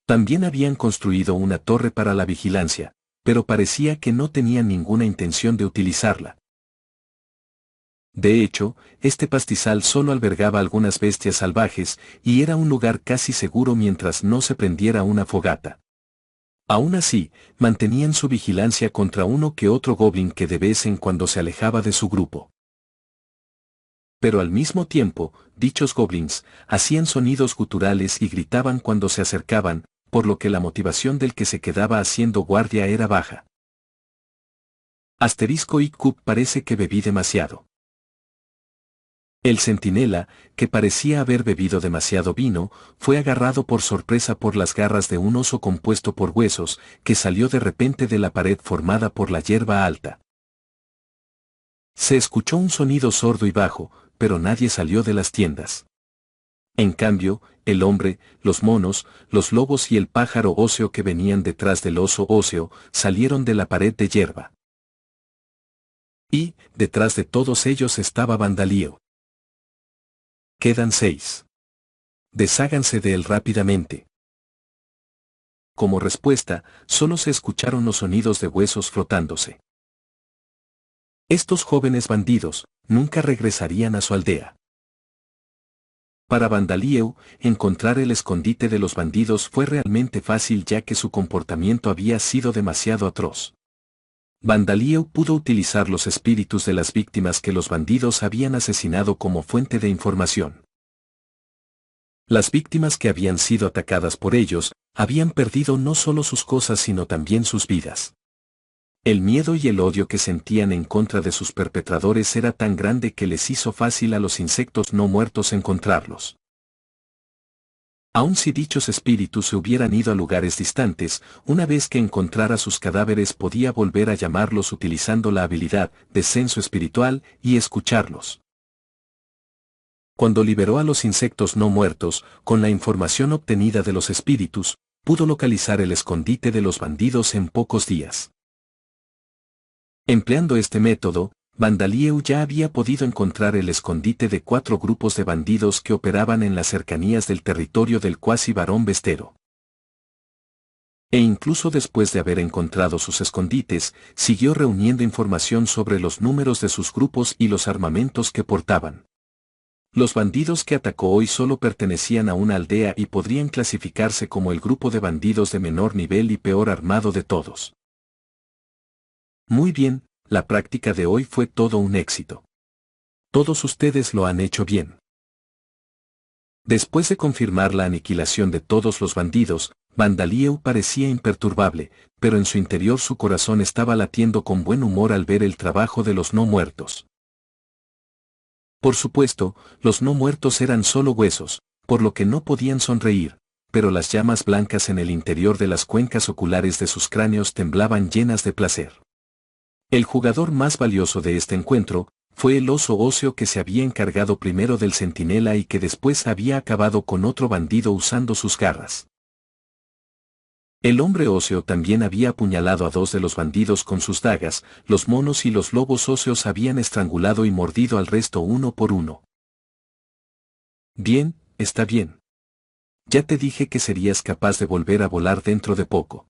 También habían construido una torre para la vigilancia, pero parecía que no tenían ninguna intención de utilizarla. De hecho, este pastizal solo albergaba algunas bestias salvajes, y era un lugar casi seguro mientras no se prendiera una fogata. Aún así, mantenían su vigilancia contra uno que otro goblin que de vez en cuando se alejaba de su grupo. Pero al mismo tiempo, dichos goblins hacían sonidos guturales y gritaban cuando se acercaban, por lo que la motivación del que se quedaba haciendo guardia era baja. *IQ parece que bebí demasiado. El centinela, que parecía haber bebido demasiado vino, fue agarrado por sorpresa por las garras de un oso compuesto por huesos, que salió de repente de la pared formada por la hierba alta. Se escuchó un sonido sordo y bajo, pero nadie salió de las tiendas. En cambio, el hombre, los monos, los lobos y el pájaro óseo que venían detrás del oso óseo, salieron de la pared de hierba. Y, detrás de todos ellos estaba Vandalío. Quedan 6. Desháganse de él rápidamente. Como respuesta, solo se escucharon los sonidos de huesos frotándose. Estos jóvenes bandidos nunca regresarían a su aldea. Para Vandalío, encontrar el escondite de los bandidos fue realmente fácil ya que su comportamiento había sido demasiado atroz. Vandalío pudo utilizar los espíritus de las víctimas que los bandidos habían asesinado como fuente de información. Las víctimas que habían sido atacadas por ellos, habían perdido no solo sus cosas sino también sus vidas. El miedo y el odio que sentían en contra de sus perpetradores era tan grande que les hizo fácil a los insectos no muertos encontrarlos. Aun si dichos espíritus se hubieran ido a lugares distantes, una vez que encontrara sus cadáveres podía volver a llamarlos utilizando la habilidad de censo espiritual y escucharlos. Cuando liberó a los insectos no muertos, con la información obtenida de los espíritus, pudo localizar el escondite de los bandidos en pocos días. Empleando este método, Vandalío ya había podido encontrar el escondite de 4 grupos de bandidos que operaban en las cercanías del territorio del cuasi varón Bestero. E incluso después de haber encontrado sus escondites, siguió reuniendo información sobre los números de sus grupos y los armamentos que portaban. Los bandidos que atacó hoy solo pertenecían a una aldea y podrían clasificarse como el grupo de bandidos de menor nivel y peor armado de todos. Muy bien, la práctica de hoy fue todo un éxito. Todos ustedes lo han hecho bien. Después de confirmar la aniquilación de todos los bandidos, Bandalieu parecía imperturbable, pero en su interior su corazón estaba latiendo con buen humor al ver el trabajo de los no muertos. Por supuesto, los no muertos eran solo huesos, por lo que no podían sonreír, pero las llamas blancas en el interior de las cuencas oculares de sus cráneos temblaban llenas de placer. El jugador más valioso de este encuentro fue el oso óseo que se había encargado primero del centinela y que después había acabado con otro bandido usando sus garras. El hombre óseo también había apuñalado a 2 de los bandidos con sus dagas, los monos y los lobos óseos habían estrangulado y mordido al resto uno por uno. Bien, está bien. Ya te dije que serías capaz de volver a volar dentro de poco.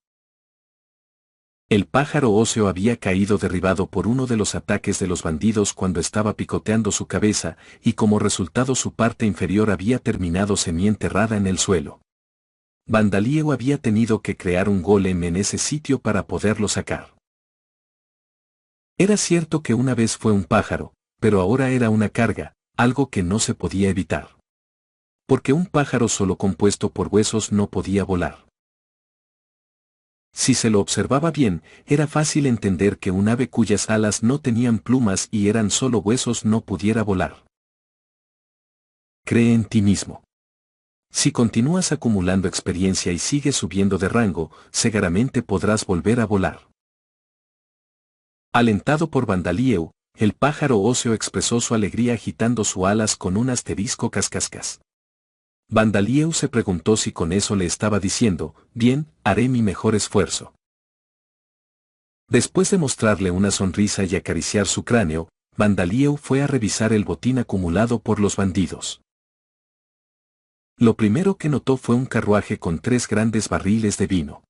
El pájaro óseo había caído derribado por uno de los ataques de los bandidos cuando estaba picoteando su cabeza, y como resultado su parte inferior había terminado semienterrada en el suelo. Bandalieu había tenido que crear un golem en ese sitio para poderlo sacar. Era cierto que una vez fue un pájaro, pero ahora era una carga, algo que no se podía evitar. Porque un pájaro solo compuesto por huesos no podía volar. Si se lo observaba bien, era fácil entender que un ave cuyas alas no tenían plumas y eran solo huesos no pudiera volar. Cree en ti mismo. Si continúas acumulando experiencia y sigues subiendo de rango, seguramente podrás volver a volar. Alentado por Bandalieu, el pájaro óseo expresó su alegría agitando sus alas con un asterisco cascascas. Bandalieu se preguntó si con eso le estaba diciendo, bien, haré mi mejor esfuerzo. Después de mostrarle una sonrisa y acariciar su cráneo, Bandalieu fue a revisar el botín acumulado por los bandidos. Lo primero que notó fue un carruaje con 3 grandes barriles de vino.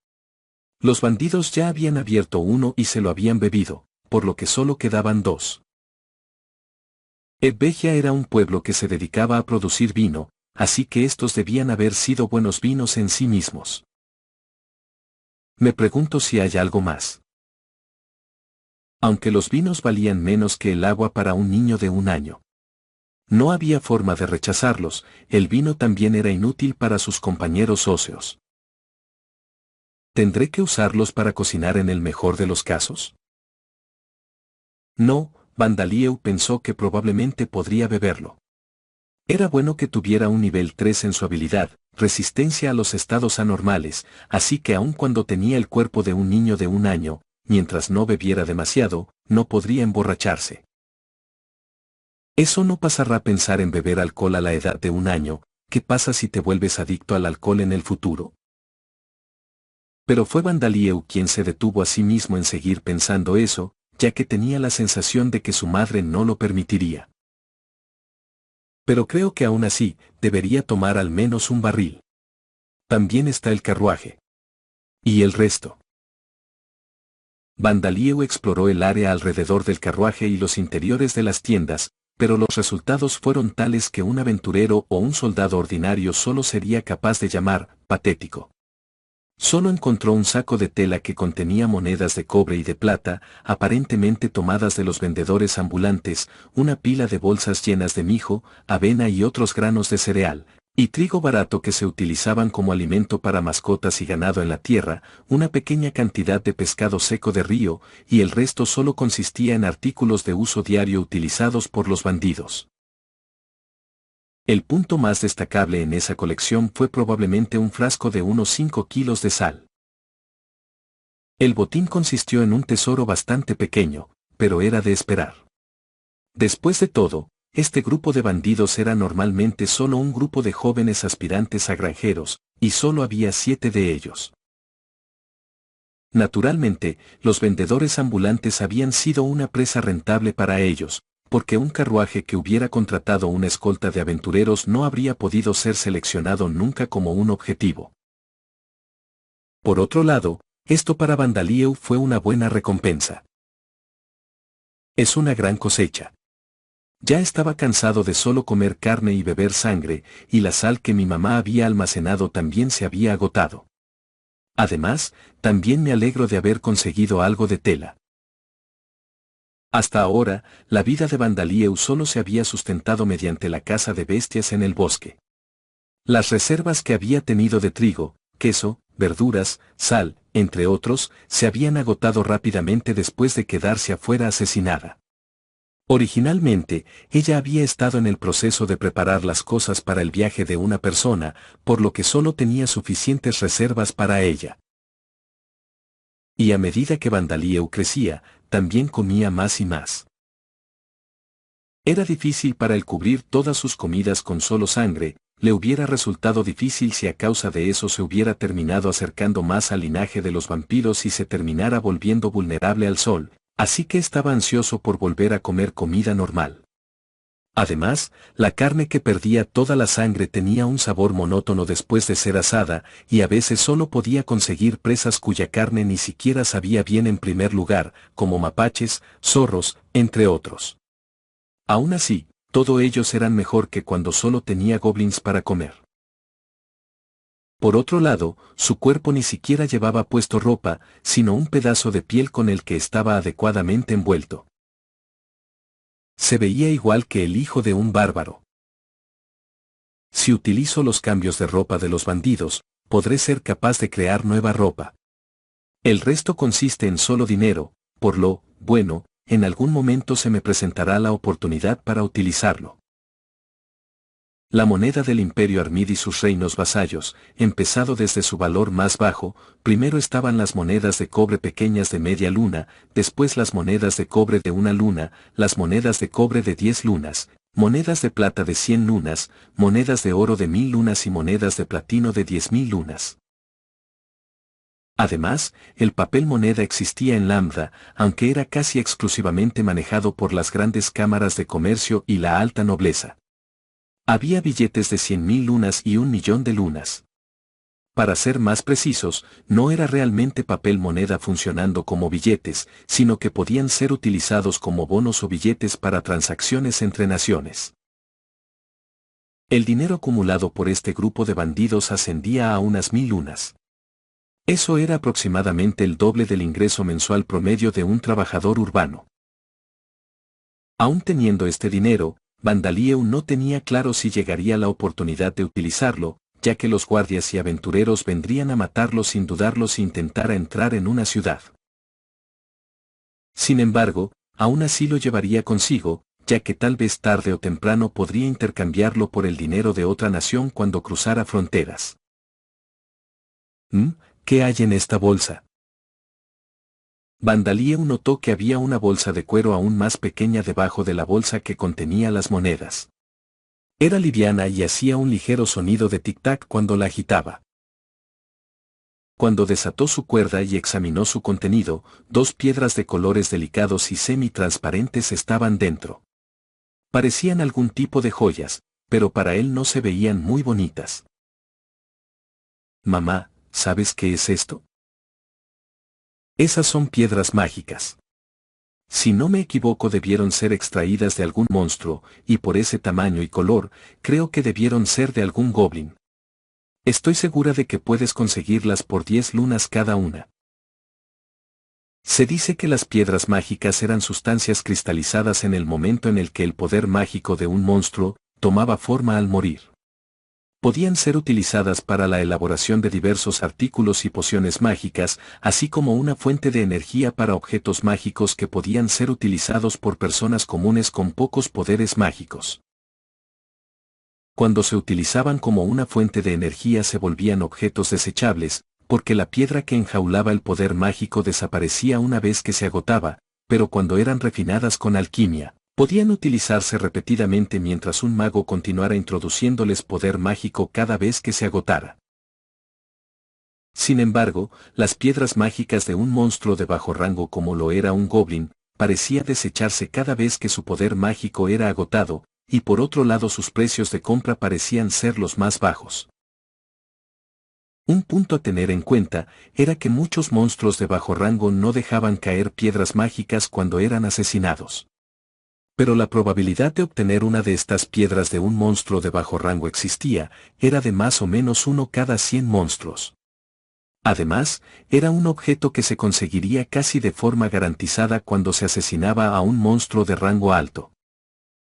Los bandidos ya habían abierto uno y se lo habían bebido, por lo que solo quedaban 2. Edvegia era un pueblo que se dedicaba a producir vino, así que estos debían haber sido buenos vinos en sí mismos. Me pregunto si hay algo más. Aunque los vinos valían menos que el agua para un niño de 1 año. No había forma de rechazarlos, el vino también era inútil para sus compañeros óseos. ¿Tendré que usarlos para cocinar en el mejor de los casos? No, Bandalieu pensó que probablemente podría beberlo. Era bueno que tuviera un nivel 3 en su habilidad, resistencia a los estados anormales, así que aun cuando tenía el cuerpo de un niño de 1 año, mientras no bebiera demasiado, no podría emborracharse. Eso no pasará a pensar en beber alcohol a la edad de 1 año, ¿qué pasa si te vuelves adicto al alcohol en el futuro? Pero fue Bandalieu quien se detuvo a sí mismo en seguir pensando eso, ya que tenía la sensación de que su madre no lo permitiría. Pero creo que aún así, debería tomar al menos un barril. También está el carruaje. ¿Y el resto? Bandalieu exploró el área alrededor del carruaje y los interiores de las tiendas, pero los resultados fueron tales que un aventurero o un soldado ordinario solo sería capaz de llamar patético. Solo encontró un saco de tela que contenía monedas de cobre y de plata, aparentemente tomadas de los vendedores ambulantes, una pila de bolsas llenas de mijo, avena y otros granos de cereal, y trigo barato que se utilizaban como alimento para mascotas y ganado en la tierra, una pequeña cantidad de pescado seco de río, y el resto solo consistía en artículos de uso diario utilizados por los bandidos. El punto más destacable en esa colección fue probablemente un frasco de unos 5 kilos de sal. El botín consistió en un tesoro bastante pequeño, pero era de esperar. Después de todo, este grupo de bandidos era normalmente solo un grupo de jóvenes aspirantes a granjeros, y solo había 7 de ellos. Naturalmente, los vendedores ambulantes habían sido una presa rentable para ellos, porque un carruaje que hubiera contratado una escolta de aventureros no habría podido ser seleccionado nunca como un objetivo. Por otro lado, esto para Bandalieu fue una buena recompensa. Es una gran cosecha. Ya estaba cansado de solo comer carne y beber sangre, y la sal que mi mamá había almacenado también se había agotado. Además, también me alegro de haber conseguido algo de tela. Hasta ahora, la vida de Vandalieu solo se había sustentado mediante la caza de bestias en el bosque. Las reservas que había tenido de trigo, queso, verduras, sal, entre otros, se habían agotado rápidamente después de quedarse afuera asesinada. Originalmente, ella había estado en el proceso de preparar las cosas para el viaje de una persona, por lo que solo tenía suficientes reservas para ella. Y a medida que Vandalieu crecía, también comía más y más. Era difícil para él cubrir todas sus comidas con solo sangre, le hubiera resultado difícil si a causa de eso se hubiera terminado acercando más al linaje de los vampiros y se terminara volviendo vulnerable al sol, así que estaba ansioso por volver a comer comida normal. Además, la carne que perdía toda la sangre tenía un sabor monótono después de ser asada, y a veces solo podía conseguir presas cuya carne ni siquiera sabía bien en primer lugar, como mapaches, zorros, entre otros. Aún así, todos ellos eran mejor que cuando solo tenía goblins para comer. Por otro lado, su cuerpo ni siquiera llevaba puesto ropa, sino un pedazo de piel con el que estaba adecuadamente envuelto. Se veía igual que el hijo de un bárbaro. Si utilizo los cambios de ropa de los bandidos, podré ser capaz de crear nueva ropa. El resto consiste en solo dinero, por lo, bueno, en algún momento se me presentará la oportunidad para utilizarlo. La moneda del Imperio Armid y sus reinos vasallos, empezado desde su valor más bajo, primero estaban las monedas de cobre pequeñas de media luna, después las monedas de cobre de una luna, las monedas de cobre de 10 lunas, monedas de plata de 100 lunas, monedas de oro de 1000 lunas y monedas de platino de 10.000 lunas. Además, el papel moneda existía en Lambda, aunque era casi exclusivamente manejado por las grandes cámaras de comercio y la alta nobleza. Había billetes de 100.000 lunas y 1.000.000 de lunas. Para ser más precisos, no era realmente papel moneda funcionando como billetes, sino que podían ser utilizados como bonos o billetes para transacciones entre naciones. El dinero acumulado por este grupo de bandidos ascendía a unas 1.000 lunas. Eso era aproximadamente el doble del ingreso mensual promedio de un trabajador urbano. Aún teniendo este dinero, Vandalieu no tenía claro si llegaría la oportunidad de utilizarlo, ya que los guardias y aventureros vendrían a matarlo sin dudarlo si intentara entrar en una ciudad. Sin embargo, aún así lo llevaría consigo, ya que tal vez tarde o temprano podría intercambiarlo por el dinero de otra nación cuando cruzara fronteras. ¿Qué hay en esta bolsa? Vandalieu notó que había una bolsa de cuero aún más pequeña debajo de la bolsa que contenía las monedas. Era liviana y hacía un ligero sonido de tic-tac cuando la agitaba. Cuando desató su cuerda y examinó su contenido, 2 piedras de colores delicados y semi-transparentes estaban dentro. Parecían algún tipo de joyas, pero para él no se veían muy bonitas. Mamá, ¿sabes qué es esto? Esas son piedras mágicas. Si no me equivoco debieron ser extraídas de algún monstruo, y por ese tamaño y color, creo que debieron ser de algún goblin. Estoy segura de que puedes conseguirlas por 10 lunas cada una. Se dice que las piedras mágicas eran sustancias cristalizadas en el momento en el que el poder mágico de un monstruo tomaba forma al morir. Podían ser utilizadas para la elaboración de diversos artículos y pociones mágicas, así como una fuente de energía para objetos mágicos que podían ser utilizados por personas comunes con pocos poderes mágicos. Cuando se utilizaban como una fuente de energía se volvían objetos desechables, porque la piedra que enjaulaba el poder mágico desaparecía una vez que se agotaba, pero cuando eran refinadas con alquimia, podían utilizarse repetidamente mientras un mago continuara introduciéndoles poder mágico cada vez que se agotara. Sin embargo, las piedras mágicas de un monstruo de bajo rango como lo era un goblin, parecía desecharse cada vez que su poder mágico era agotado, y por otro lado sus precios de compra parecían ser los más bajos. Un punto a tener en cuenta era que muchos monstruos de bajo rango no dejaban caer piedras mágicas cuando eran asesinados. Pero la probabilidad de obtener una de estas piedras de un monstruo de bajo rango existía, era de más o menos 1 cada 100 monstruos. Además, era un objeto que se conseguiría casi de forma garantizada cuando se asesinaba a un monstruo de rango alto.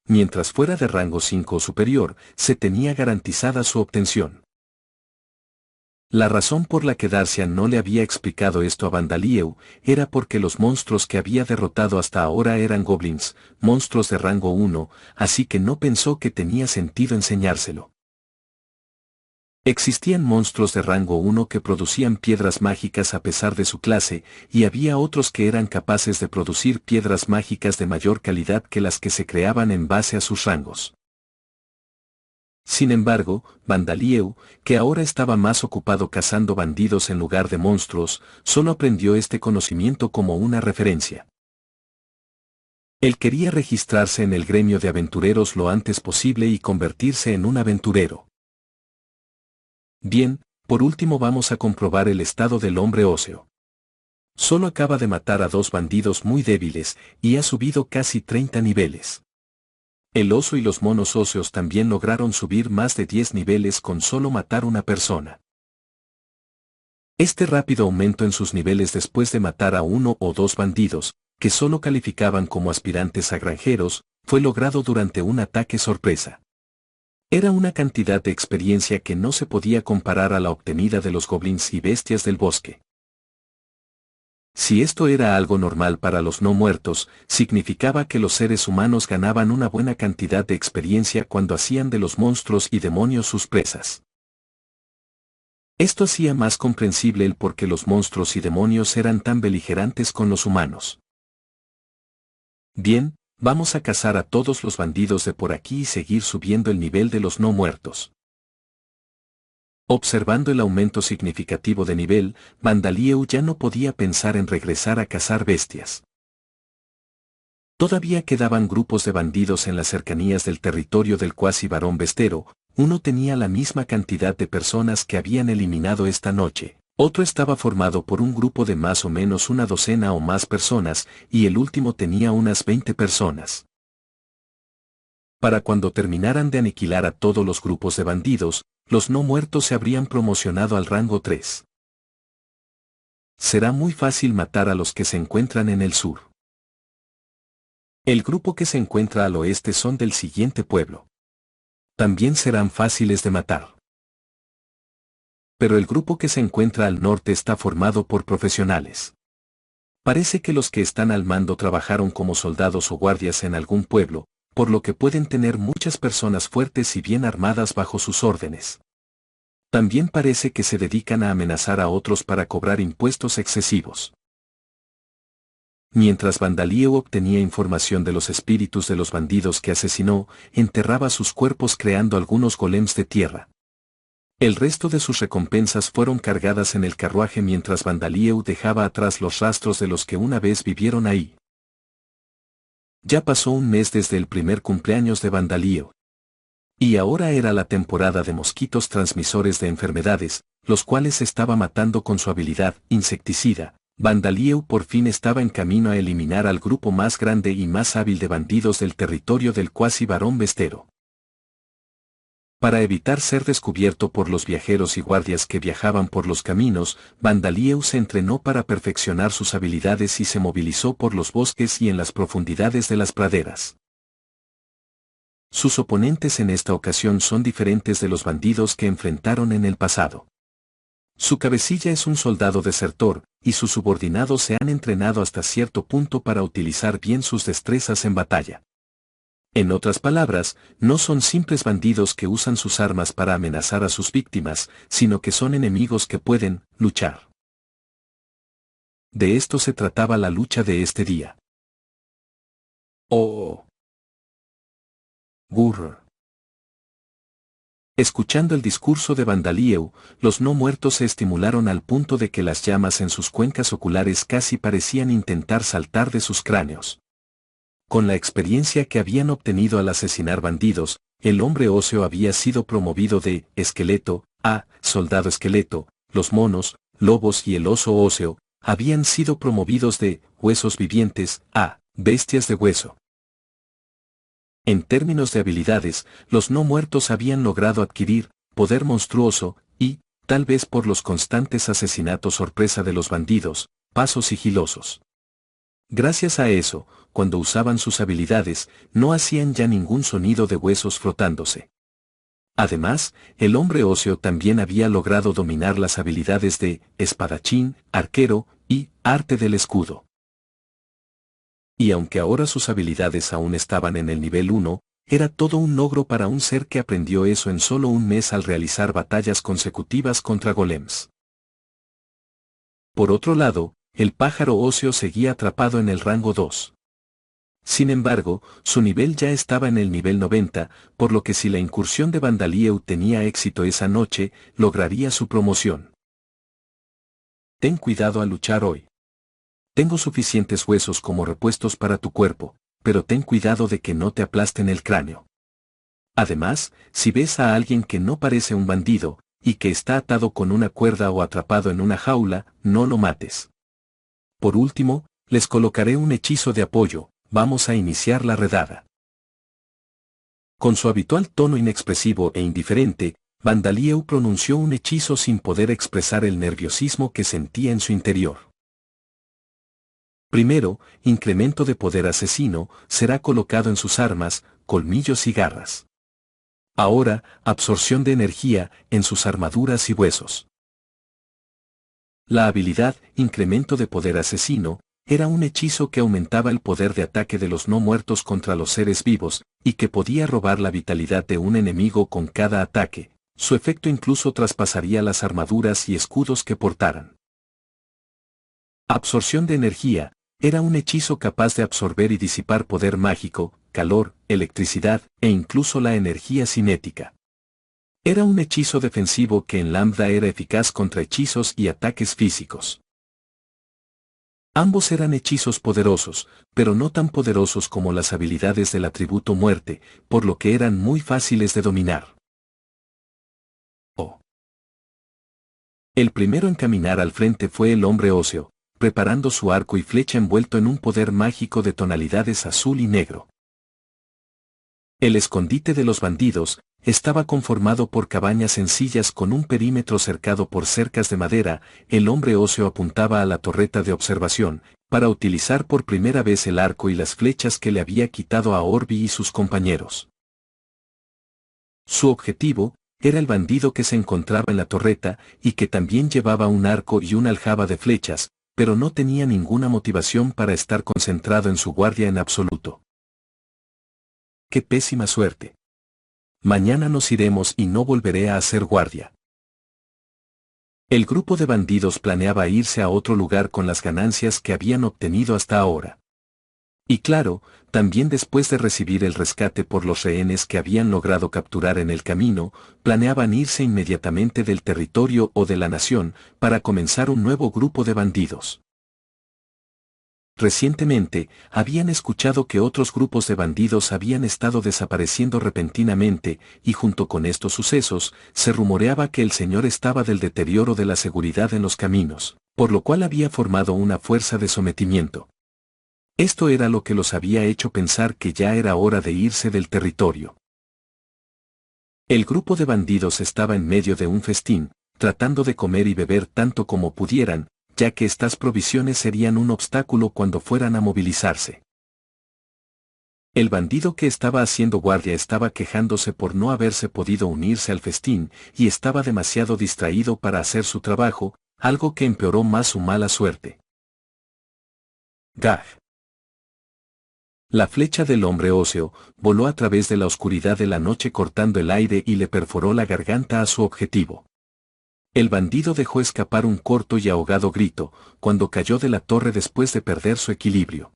Mientras fuera de rango 5 o superior, se tenía garantizada su obtención. La razón por la que Darcian no le había explicado esto a Vandalieu era porque los monstruos que había derrotado hasta ahora eran goblins, monstruos de rango 1, así que no pensó que tenía sentido enseñárselo. Existían monstruos de rango 1 que producían piedras mágicas a pesar de su clase, y había otros que eran capaces de producir piedras mágicas de mayor calidad que las que se creaban en base a sus rangos. Sin embargo, Vandalieu, que ahora estaba más ocupado cazando bandidos en lugar de monstruos, solo aprendió este conocimiento como una referencia. Él quería registrarse en el gremio de aventureros lo antes posible y convertirse en un aventurero. Bien, por último vamos a comprobar el estado del hombre óseo. Solo acaba de matar a 2 bandidos muy débiles, y ha subido casi 30 niveles. El oso y los monos óseos también lograron subir más de 10 niveles con solo matar una persona. Este rápido aumento en sus niveles después de matar a 1 o 2 bandidos, que solo calificaban como aspirantes a granjeros, fue logrado durante un ataque sorpresa. Era una cantidad de experiencia que no se podía comparar a la obtenida de los goblins y bestias del bosque. Si esto era algo normal para los no muertos, significaba que los seres humanos ganaban una buena cantidad de experiencia cuando hacían de los monstruos y demonios sus presas. Esto hacía más comprensible el por qué los monstruos y demonios eran tan beligerantes con los humanos. Bien, vamos a cazar a todos los bandidos de por aquí y seguir subiendo el nivel de los no muertos. Observando el aumento significativo de nivel, Vandalieu ya no podía pensar en regresar a cazar bestias. Todavía quedaban grupos de bandidos en las cercanías del territorio del cuasi varón bestero. Uno tenía la misma cantidad de personas que habían eliminado esta noche, otro estaba formado por un grupo de más o menos una docena o más personas, y el último tenía unas 20 personas. Para cuando terminaran de aniquilar a todos los grupos de bandidos, los no muertos se habrían promocionado al rango 3. Será muy fácil matar a los que se encuentran en el sur. El grupo que se encuentra al oeste son del siguiente pueblo. También serán fáciles de matar. Pero el grupo que se encuentra al norte está formado por profesionales. Parece que los que están al mando trabajaron como soldados o guardias en algún pueblo, por lo que pueden tener muchas personas fuertes y bien armadas bajo sus órdenes. También parece que se dedican a amenazar a otros para cobrar impuestos excesivos. Mientras Vandalieu obtenía información de los espíritus de los bandidos que asesinó, enterraba sus cuerpos creando algunos golems de tierra. El resto de sus recompensas fueron cargadas en el carruaje mientras Vandalieu dejaba atrás los rastros de los que una vez vivieron ahí. Ya pasó un mes desde el primer cumpleaños de Vandalieu. Y ahora era la temporada de mosquitos transmisores de enfermedades, los cuales estaba matando con su habilidad insecticida. Vandalieu por fin estaba en camino a eliminar al grupo más grande y más hábil de bandidos del territorio del cuasi varón bestero. Para evitar ser descubierto por los viajeros y guardias que viajaban por los caminos, Vandalieu se entrenó para perfeccionar sus habilidades y se movilizó por los bosques y en las profundidades de las praderas. Sus oponentes en esta ocasión son diferentes de los bandidos que enfrentaron en el pasado. Su cabecilla es un soldado desertor, y sus subordinados se han entrenado hasta cierto punto para utilizar bien sus destrezas en batalla. En otras palabras, no son simples bandidos que usan sus armas para amenazar a sus víctimas, sino que son enemigos que pueden luchar. De esto se trataba la lucha de este día. Oh. Burr. Escuchando el discurso de Vandalieu, los no muertos se estimularon al punto de que las llamas en sus cuencas oculares casi parecían intentar saltar de sus cráneos. Con la experiencia que habían obtenido al asesinar bandidos, el hombre óseo había sido promovido de esqueleto a soldado esqueleto, los monos, lobos y el oso óseo habían sido promovidos de huesos vivientes a bestias de hueso. En términos de habilidades, los no muertos habían logrado adquirir poder monstruoso y tal vez por los constantes asesinatos sorpresa de los bandidos, pasos sigilosos. Gracias a eso, cuando usaban sus habilidades, no hacían ya ningún sonido de huesos frotándose. Además, el hombre óseo también había logrado dominar las habilidades de espadachín, arquero y arte del escudo. Y aunque ahora sus habilidades aún estaban en el nivel 1, era todo un logro para un ser que aprendió eso en solo un mes al realizar batallas consecutivas contra golems. Por otro lado, el pájaro óseo seguía atrapado en el rango 2. Sin embargo, su nivel ya estaba en el nivel 90, por lo que si la incursión de Vandalieu tenía éxito esa noche, lograría su promoción. Ten cuidado al luchar hoy. Tengo suficientes huesos como repuestos para tu cuerpo, pero ten cuidado de que no te aplasten el cráneo. Además, si ves a alguien que no parece un bandido, y que está atado con una cuerda o atrapado en una jaula, no lo mates. Por último, les colocaré un hechizo de apoyo. Vamos a iniciar la redada. Con su habitual tono inexpresivo e indiferente, Vandalieu pronunció un hechizo sin poder expresar el nerviosismo que sentía en su interior. Primero, incremento de poder asesino, será colocado en sus armas, colmillos y garras. Ahora, absorción de energía, en sus armaduras y huesos. La habilidad, incremento de poder asesino, era un hechizo que aumentaba el poder de ataque de los no muertos contra los seres vivos, y que podía robar la vitalidad de un enemigo con cada ataque. Su efecto incluso traspasaría las armaduras y escudos que portaran. Absorción de energía, era un hechizo capaz de absorber y disipar poder mágico, calor, electricidad, e incluso la energía cinética. Era un hechizo defensivo que en Lambda era eficaz contra hechizos y ataques físicos. Ambos eran hechizos poderosos, pero no tan poderosos como las habilidades del atributo muerte, por lo que eran muy fáciles de dominar. El primero en caminar al frente fue el hombre óseo, preparando su arco y flecha envuelto en un poder mágico de tonalidades azul y negro. El escondite de los bandidos estaba conformado por cabañas sencillas con un perímetro cercado por cercas de madera. El hombre óseo apuntaba a la torreta de observación, para utilizar por primera vez el arco y las flechas que le había quitado a Orbi y sus compañeros. Su objetivo era el bandido que se encontraba en la torreta y que también llevaba un arco y una aljaba de flechas, pero no tenía ninguna motivación para estar concentrado en su guardia en absoluto. ¡Qué pésima suerte! Mañana nos iremos y no volveré a hacer guardia. El grupo de bandidos planeaba irse a otro lugar con las ganancias que habían obtenido hasta ahora. Y claro, también después de recibir el rescate por los rehenes que habían logrado capturar en el camino, planeaban irse inmediatamente del territorio o de la nación, para comenzar un nuevo grupo de bandidos. Recientemente, habían escuchado que otros grupos de bandidos habían estado desapareciendo repentinamente, y junto con estos sucesos, se rumoreaba que el señor estaba del deterioro de la seguridad en los caminos, por lo cual había formado una fuerza de sometimiento. Esto era lo que los había hecho pensar que ya era hora de irse del territorio. El grupo de bandidos estaba en medio de un festín, tratando de comer y beber tanto como pudieran, ya que estas provisiones serían un obstáculo cuando fueran a movilizarse. El bandido que estaba haciendo guardia estaba quejándose por no haberse podido unirse al festín, y estaba demasiado distraído para hacer su trabajo, algo que empeoró más su mala suerte. Gag. La flecha del hombre óseo voló a través de la oscuridad de la noche cortando el aire y le perforó la garganta a su objetivo. El bandido dejó escapar un corto y ahogado grito, cuando cayó de la torre después de perder su equilibrio.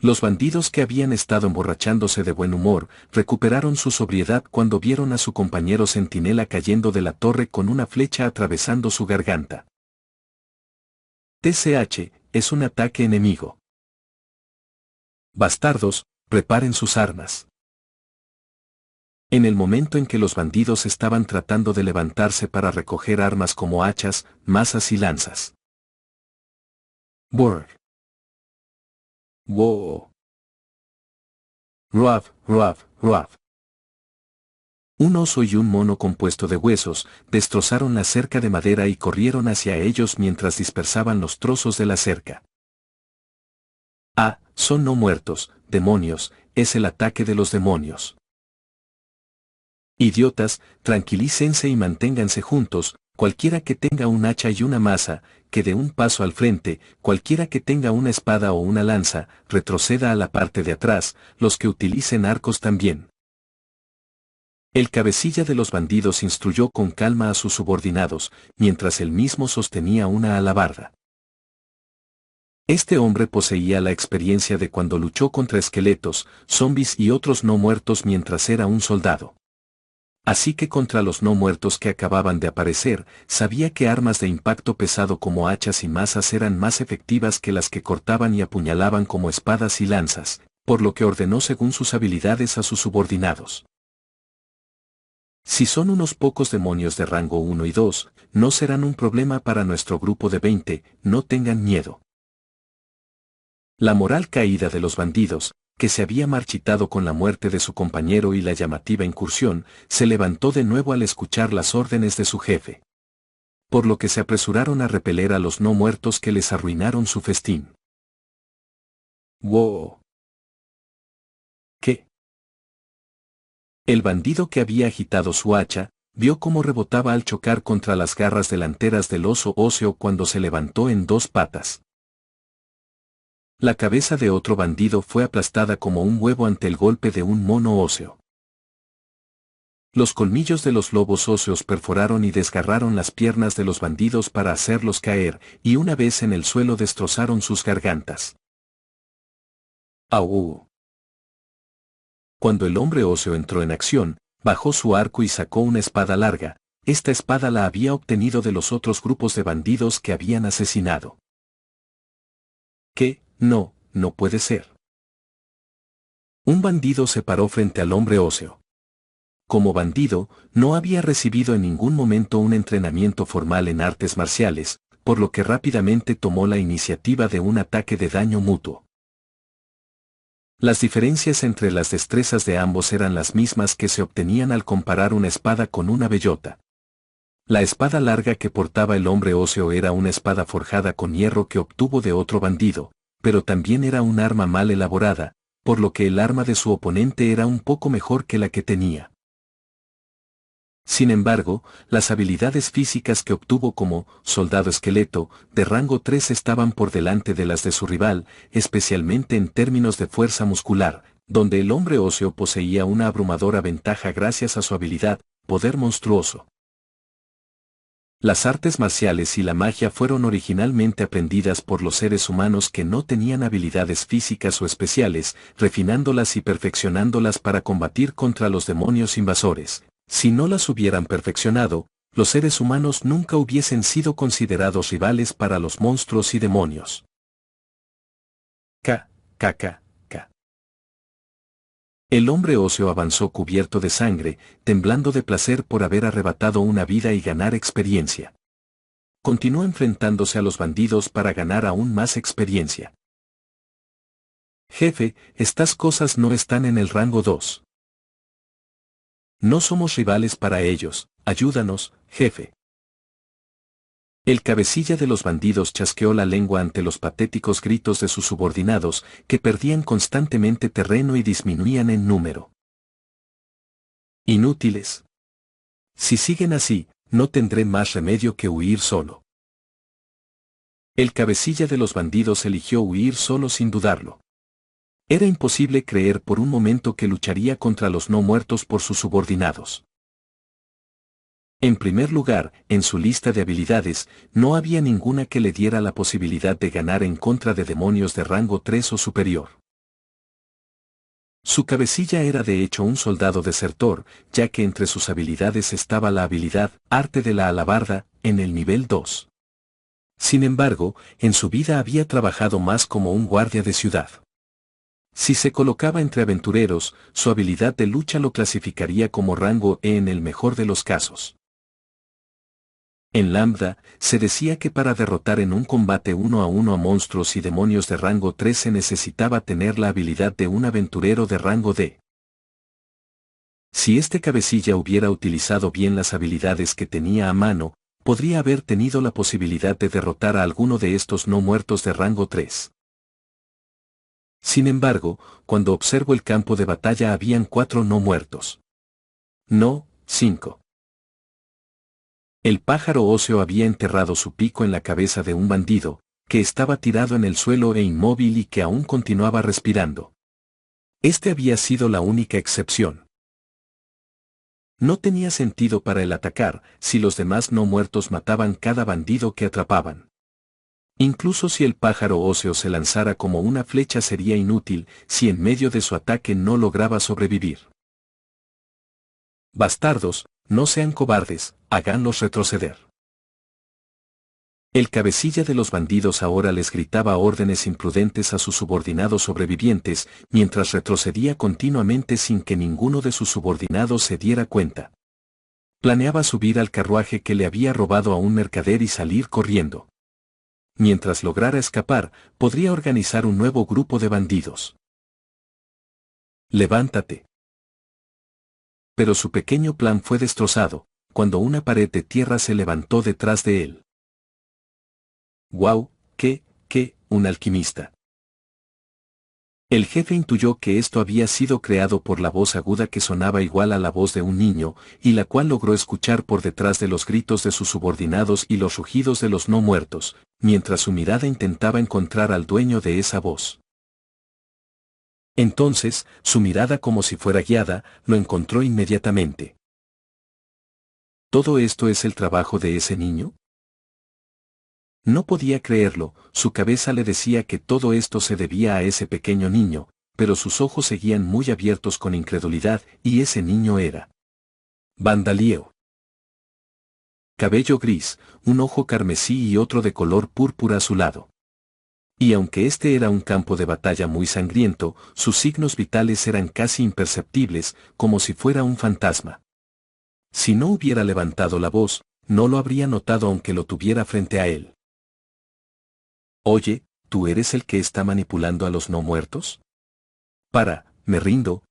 Los bandidos que habían estado emborrachándose de buen humor, recuperaron su sobriedad cuando vieron a su compañero centinela cayendo de la torre con una flecha atravesando su garganta. TCH, es un ataque enemigo. Bastardos, preparen sus armas. En el momento en que los bandidos estaban tratando de levantarse para recoger armas como hachas, mazas y lanzas. Borg. Wow. Ruaf, ruaf, ruaf. Un oso y un mono compuesto de huesos destrozaron la cerca de madera y corrieron hacia ellos mientras dispersaban los trozos de la cerca. Ah, son no muertos, demonios, es el ataque de los demonios. Idiotas, tranquilícense y manténganse juntos, cualquiera que tenga un hacha y una maza, que dé un paso al frente, cualquiera que tenga una espada o una lanza, retroceda a la parte de atrás, los que utilicen arcos también. El cabecilla de los bandidos instruyó con calma a sus subordinados, mientras él mismo sostenía una alabarda. Este hombre poseía la experiencia de cuando luchó contra esqueletos, zombis y otros no muertos mientras era un soldado. Así que contra los no muertos que acababan de aparecer, sabía que armas de impacto pesado como hachas y mazas eran más efectivas que las que cortaban y apuñalaban como espadas y lanzas, por lo que ordenó según sus habilidades a sus subordinados. Si son unos pocos demonios de rango 1 y 2, no serán un problema para nuestro grupo de 20, no tengan miedo. La moral caída de los bandidos, que se había marchitado con la muerte de su compañero y la llamativa incursión, se levantó de nuevo al escuchar las órdenes de su jefe. Por lo que se apresuraron a repeler a los no muertos que les arruinaron su festín. ¡Wow! ¿Qué? El bandido que había agitado su hacha, vio cómo rebotaba al chocar contra las garras delanteras del oso óseo cuando se levantó en dos patas. La cabeza de otro bandido fue aplastada como un huevo ante el golpe de un mono óseo. Los colmillos de los lobos óseos perforaron y desgarraron las piernas de los bandidos para hacerlos caer, y una vez en el suelo destrozaron sus gargantas. ¡Au! Cuando el hombre óseo entró en acción, bajó su arco y sacó una espada larga. Esta espada la había obtenido de los otros grupos de bandidos que habían asesinado. ¿Qué? No, no puede ser. Un bandido se paró frente al hombre óseo. Como bandido, no había recibido en ningún momento un entrenamiento formal en artes marciales, por lo que rápidamente tomó la iniciativa de un ataque de daño mutuo. Las diferencias entre las destrezas de ambos eran las mismas que se obtenían al comparar una espada con una bellota. La espada larga que portaba el hombre óseo era una espada forjada con hierro que obtuvo de otro bandido, pero también era un arma mal elaborada, por lo que el arma de su oponente era un poco mejor que la que tenía. Sin embargo, las habilidades físicas que obtuvo como soldado esqueleto de rango 3 estaban por delante de las de su rival, especialmente en términos de fuerza muscular, donde el hombre óseo poseía una abrumadora ventaja gracias a su habilidad, poder monstruoso. Las artes marciales y la magia fueron originalmente aprendidas por los seres humanos que no tenían habilidades físicas o especiales, refinándolas y perfeccionándolas para combatir contra los demonios invasores. Si no las hubieran perfeccionado, los seres humanos nunca hubiesen sido considerados rivales para los monstruos y demonios. K. El hombre óseo avanzó cubierto de sangre, temblando de placer por haber arrebatado una vida y ganar experiencia. Continuó enfrentándose a los bandidos para ganar aún más experiencia. Jefe, estas cosas no están en el rango 2. No somos rivales para ellos, ayúdanos, jefe. El cabecilla de los bandidos chasqueó la lengua ante los patéticos gritos de sus subordinados, que perdían constantemente terreno y disminuían en número. Inútiles. Si siguen así, no tendré más remedio que huir solo. El cabecilla de los bandidos eligió huir solo sin dudarlo. Era imposible creer por un momento que lucharía contra los no muertos por sus subordinados. En primer lugar, en su lista de habilidades, no había ninguna que le diera la posibilidad de ganar en contra de demonios de rango 3 o superior. Su cabecilla era de hecho un soldado desertor, ya que entre sus habilidades estaba la habilidad, arte de la alabarda, en el nivel 2. Sin embargo, en su vida había trabajado más como un guardia de ciudad. Si se colocaba entre aventureros, su habilidad de lucha lo clasificaría como rango E en el mejor de los casos. En Lambda, se decía que para derrotar en un combate 1 a 1 a monstruos y demonios de rango 3 se necesitaba tener la habilidad de un aventurero de rango D. Si este cabecilla hubiera utilizado bien las habilidades que tenía a mano, podría haber tenido la posibilidad de derrotar a alguno de estos no muertos de rango 3. Sin embargo, cuando observo el campo de batalla habían 4 no muertos. No, 5. El pájaro óseo había enterrado su pico en la cabeza de un bandido, que estaba tirado en el suelo e inmóvil y que aún continuaba respirando. Este había sido la única excepción. No tenía sentido para el atacar si los demás no muertos mataban cada bandido que atrapaban. Incluso si el pájaro óseo se lanzara como una flecha sería inútil si en medio de su ataque no lograba sobrevivir. Bastardos, no sean cobardes, háganlos retroceder. El cabecilla de los bandidos ahora les gritaba órdenes imprudentes a sus subordinados sobrevivientes, mientras retrocedía continuamente sin que ninguno de sus subordinados se diera cuenta. Planeaba subir al carruaje que le había robado a un mercader y salir corriendo. Mientras lograra escapar, podría organizar un nuevo grupo de bandidos. Levántate. Pero su pequeño plan fue destrozado, cuando una pared de tierra se levantó detrás de él. ¡Guau! ¿Qué? Un alquimista. El jefe intuyó que esto había sido creado por la voz aguda que sonaba igual a la voz de un niño, y la cual logró escuchar por detrás de los gritos de sus subordinados y los rugidos de los no muertos, mientras su mirada intentaba encontrar al dueño de esa voz. Entonces, su mirada como si fuera guiada, lo encontró inmediatamente. ¿Todo esto es el trabajo de ese niño? No podía creerlo, su cabeza le decía que todo esto se debía a ese pequeño niño, pero sus ojos seguían muy abiertos con incredulidad, y ese niño era Vandalieo. Cabello gris, un ojo carmesí y otro de color púrpura azulado. Y aunque este era un campo de batalla muy sangriento, sus signos vitales eran casi imperceptibles, como si fuera un fantasma. Si no hubiera levantado la voz, no lo habría notado aunque lo tuviera frente a él. Oye, ¿tú eres el que está manipulando a los no muertos? Me rindo,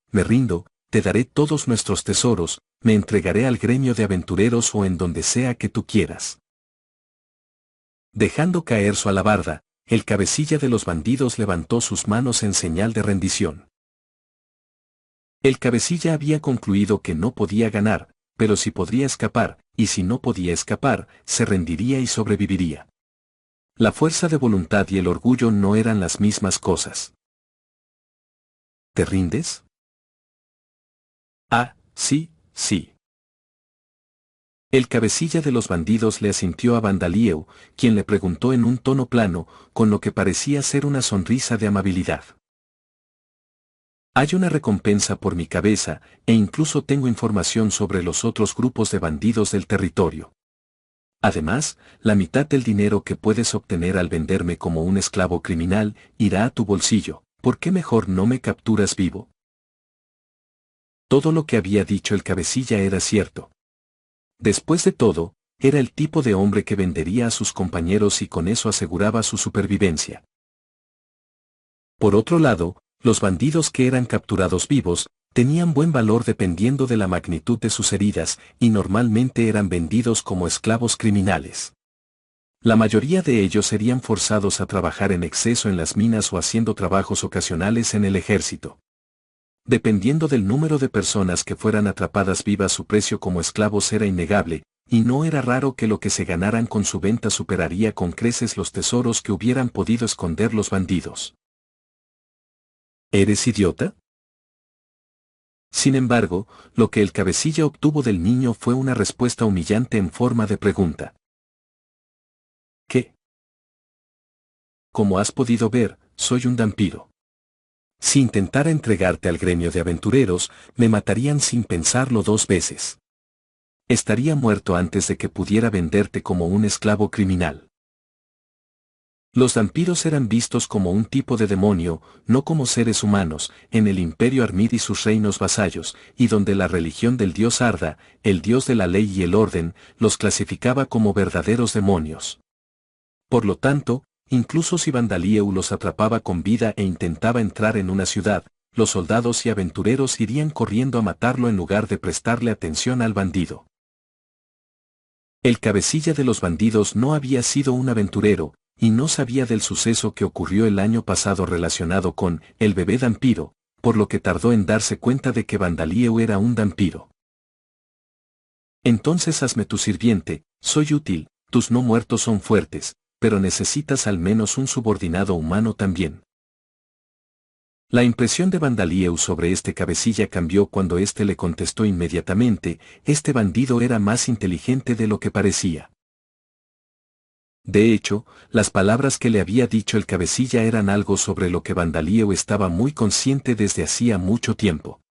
te daré todos nuestros tesoros, me entregaré al gremio de aventureros o en donde sea que tú quieras. Dejando caer su alabarda, el cabecilla de los bandidos levantó sus manos en señal de rendición. El cabecilla había concluido que no podía ganar, pero sí podría escapar, y si no podía escapar, se rendiría y sobreviviría. La fuerza de voluntad y el orgullo no eran las mismas cosas. ¿Te rindes? Ah, sí. El cabecilla de los bandidos le asintió a Vandalieu, quien le preguntó en un tono plano, con lo que parecía ser una sonrisa de amabilidad. Hay una recompensa por mi cabeza, e incluso tengo información sobre los otros grupos de bandidos del territorio. Además, la mitad del dinero que puedes obtener al venderme como un esclavo criminal irá a tu bolsillo. ¿Por qué mejor no me capturas vivo? Todo lo que había dicho el cabecilla era cierto. Después de todo, era el tipo de hombre que vendería a sus compañeros y con eso aseguraba su supervivencia. Por otro lado, los bandidos que eran capturados vivos, tenían buen valor dependiendo de la magnitud de sus heridas, y normalmente eran vendidos como esclavos criminales. La mayoría de ellos serían forzados a trabajar en exceso en las minas o haciendo trabajos ocasionales en el ejército. Dependiendo del número de personas que fueran atrapadas vivas, su precio como esclavos era innegable, y no era raro que lo que se ganaran con su venta superaría con creces los tesoros que hubieran podido esconder los bandidos. ¿Eres idiota? Sin embargo, lo que el cabecilla obtuvo del niño fue una respuesta humillante en forma de pregunta. ¿Qué? Como has podido ver, soy un vampiro. Si intentara entregarte al gremio de aventureros, me matarían sin pensarlo 2 veces. Estaría muerto antes de que pudiera venderte como un esclavo criminal. Los vampiros eran vistos como un tipo de demonio, no como seres humanos, en el Imperio Armid y sus reinos vasallos, y donde la religión del dios Arda, el dios de la ley y el orden, los clasificaba como verdaderos demonios. Por lo tanto, incluso si Vandalieu los atrapaba con vida e intentaba entrar en una ciudad, los soldados y aventureros irían corriendo a matarlo en lugar de prestarle atención al bandido. El cabecilla de los bandidos no había sido un aventurero, y no sabía del suceso que ocurrió el año pasado relacionado con el bebé vampiro, por lo que tardó en darse cuenta de que Bandalieu era un vampiro. Entonces hazme tu sirviente, soy útil, tus no muertos son fuertes, pero necesitas al menos un subordinado humano también. La impresión de Bandalieu sobre este cabecilla cambió cuando éste le contestó inmediatamente, este bandido era más inteligente de lo que parecía. De hecho, las palabras que le había dicho el cabecilla eran algo sobre lo que Bandalieu estaba muy consciente desde hacía mucho tiempo.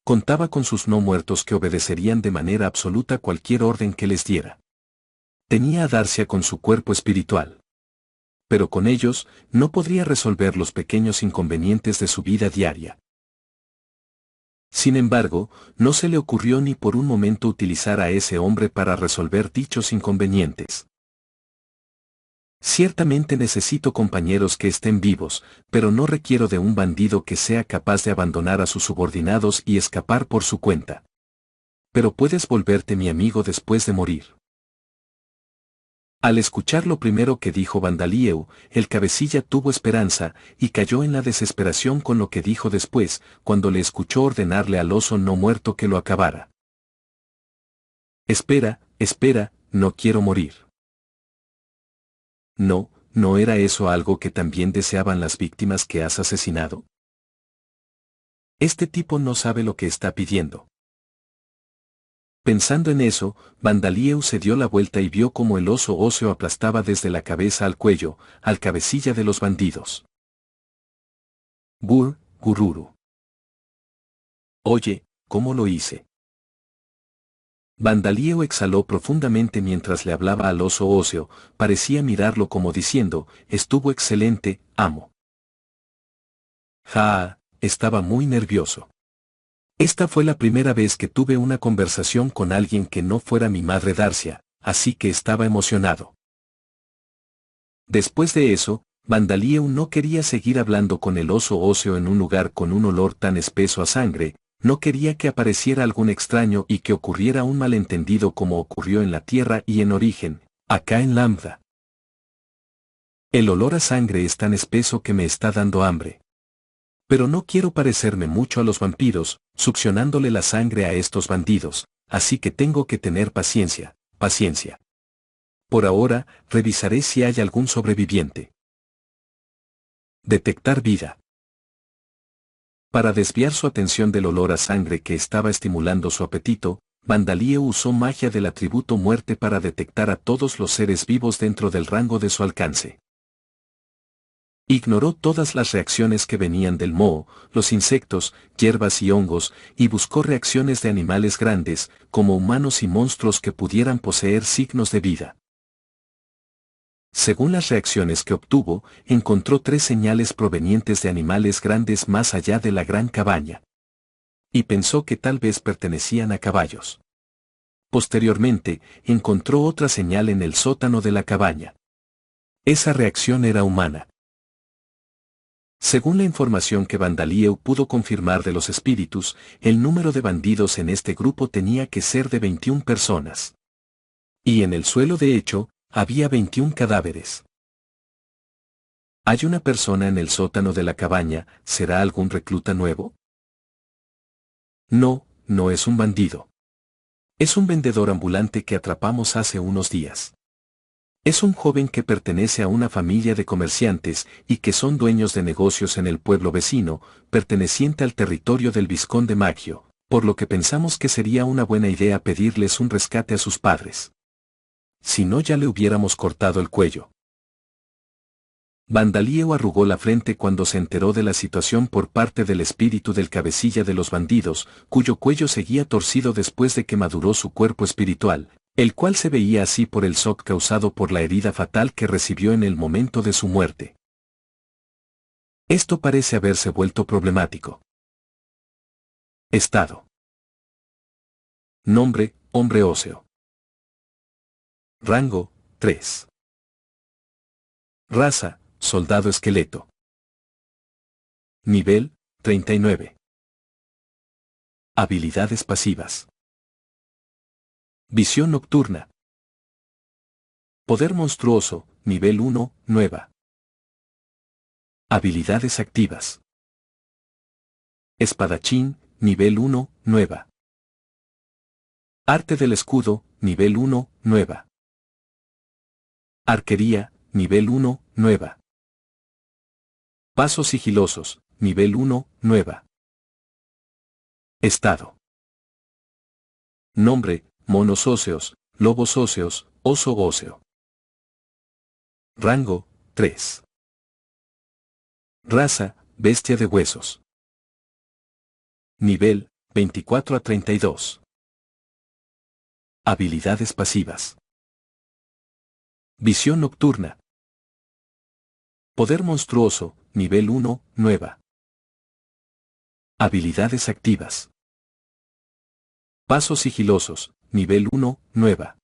Contaba con sus no muertos que obedecerían de manera absoluta cualquier orden que les diera. Tenía a Darcia con su cuerpo espiritual. Pero con ellos, no podría resolver los pequeños inconvenientes de su vida diaria. Sin embargo, no se le ocurrió ni por un momento utilizar a ese hombre para resolver dichos inconvenientes. Ciertamente necesito compañeros que estén vivos, pero no requiero de un bandido que sea capaz de abandonar a sus subordinados y escapar por su cuenta. Pero puedes volverte mi amigo después de morir. Al escuchar lo primero que dijo Bandalieu, el cabecilla tuvo esperanza, y cayó en la desesperación con lo que dijo después, cuando le escuchó ordenarle al oso no muerto que lo acabara. Espera, espera, no quiero morir. No, ¿no era eso algo que también deseaban las víctimas que has asesinado? Este tipo no sabe lo que está pidiendo. Pensando en eso, Bandalieu se dio la vuelta y vio cómo el oso óseo aplastaba desde la cabeza al cuello, al cabecilla de los bandidos. Gururu. Oye, ¿cómo lo hice? Bandalieu exhaló profundamente mientras le hablaba al oso óseo, parecía mirarlo como diciendo, estuvo excelente, amo. Estaba muy nervioso. Esta fue la primera vez que tuve una conversación con alguien que no fuera mi madre Darcia, así que estaba emocionado. Después de eso, Bandalieu no quería seguir hablando con el oso óseo en un lugar con un olor tan espeso a sangre, no quería que apareciera algún extraño y que ocurriera un malentendido como ocurrió en la Tierra y en Origen, acá en Lambda. El olor a sangre es tan espeso que me está dando hambre. Pero no quiero parecerme mucho a los vampiros, succionándole la sangre a estos bandidos, así que tengo que tener paciencia, paciencia. Por ahora, revisaré si hay algún sobreviviente. Detectar vida. Para desviar su atención del olor a sangre que estaba estimulando su apetito, Bandalieu usó magia del atributo muerte para detectar a todos los seres vivos dentro del rango de su alcance. Ignoró todas las reacciones que venían del moho, los insectos, hierbas y hongos, y buscó reacciones de animales grandes, como humanos y monstruos que pudieran poseer signos de vida. Según las reacciones que obtuvo, encontró 3 señales provenientes de animales grandes más allá de la gran cabaña. Y pensó que tal vez pertenecían a caballos. Posteriormente, encontró otra señal en el sótano de la cabaña. Esa reacción era humana. Según la información que Bandalieu pudo confirmar de los espíritus, el número de bandidos en este grupo tenía que ser de 21 personas. Y en el suelo de hecho, había 21 cadáveres. ¿Hay una persona en el sótano de la cabaña? ¿Será algún recluta nuevo? No, no es un bandido. Es un vendedor ambulante que atrapamos hace unos días. Es un joven que pertenece a una familia de comerciantes y que son dueños de negocios en el pueblo vecino, perteneciente al territorio del vizconde Maggio, por lo que pensamos que sería una buena idea pedirles un rescate a sus padres. Si no, ya le hubiéramos cortado el cuello. Bandalieu arrugó la frente cuando se enteró de la situación por parte del espíritu del cabecilla de los bandidos, cuyo cuello seguía torcido después de que maduró su cuerpo espiritual, el cual se veía así por el shock causado por la herida fatal que recibió en el momento de su muerte. Esto parece haberse vuelto problemático. Estado. Nombre, hombre óseo. Rango, 3. Raza, soldado esqueleto. Nivel, 39. Habilidades pasivas. Visión nocturna. Poder monstruoso, nivel 1, nueva. Habilidades activas. Espadachín, nivel 1, nueva. Arte del escudo, nivel 1, nueva. Arquería, nivel 1, nueva. Pasos sigilosos, nivel 1, nueva. Estado. Nombre, monos óseos, lobos óseos, oso óseo. Rango, 3. Raza, bestia de huesos. Nivel, 24 a 32. Habilidades pasivas. Visión nocturna. Poder monstruoso, nivel 1, nueva. Habilidades activas. Pasos sigilosos, nivel 1, nueva.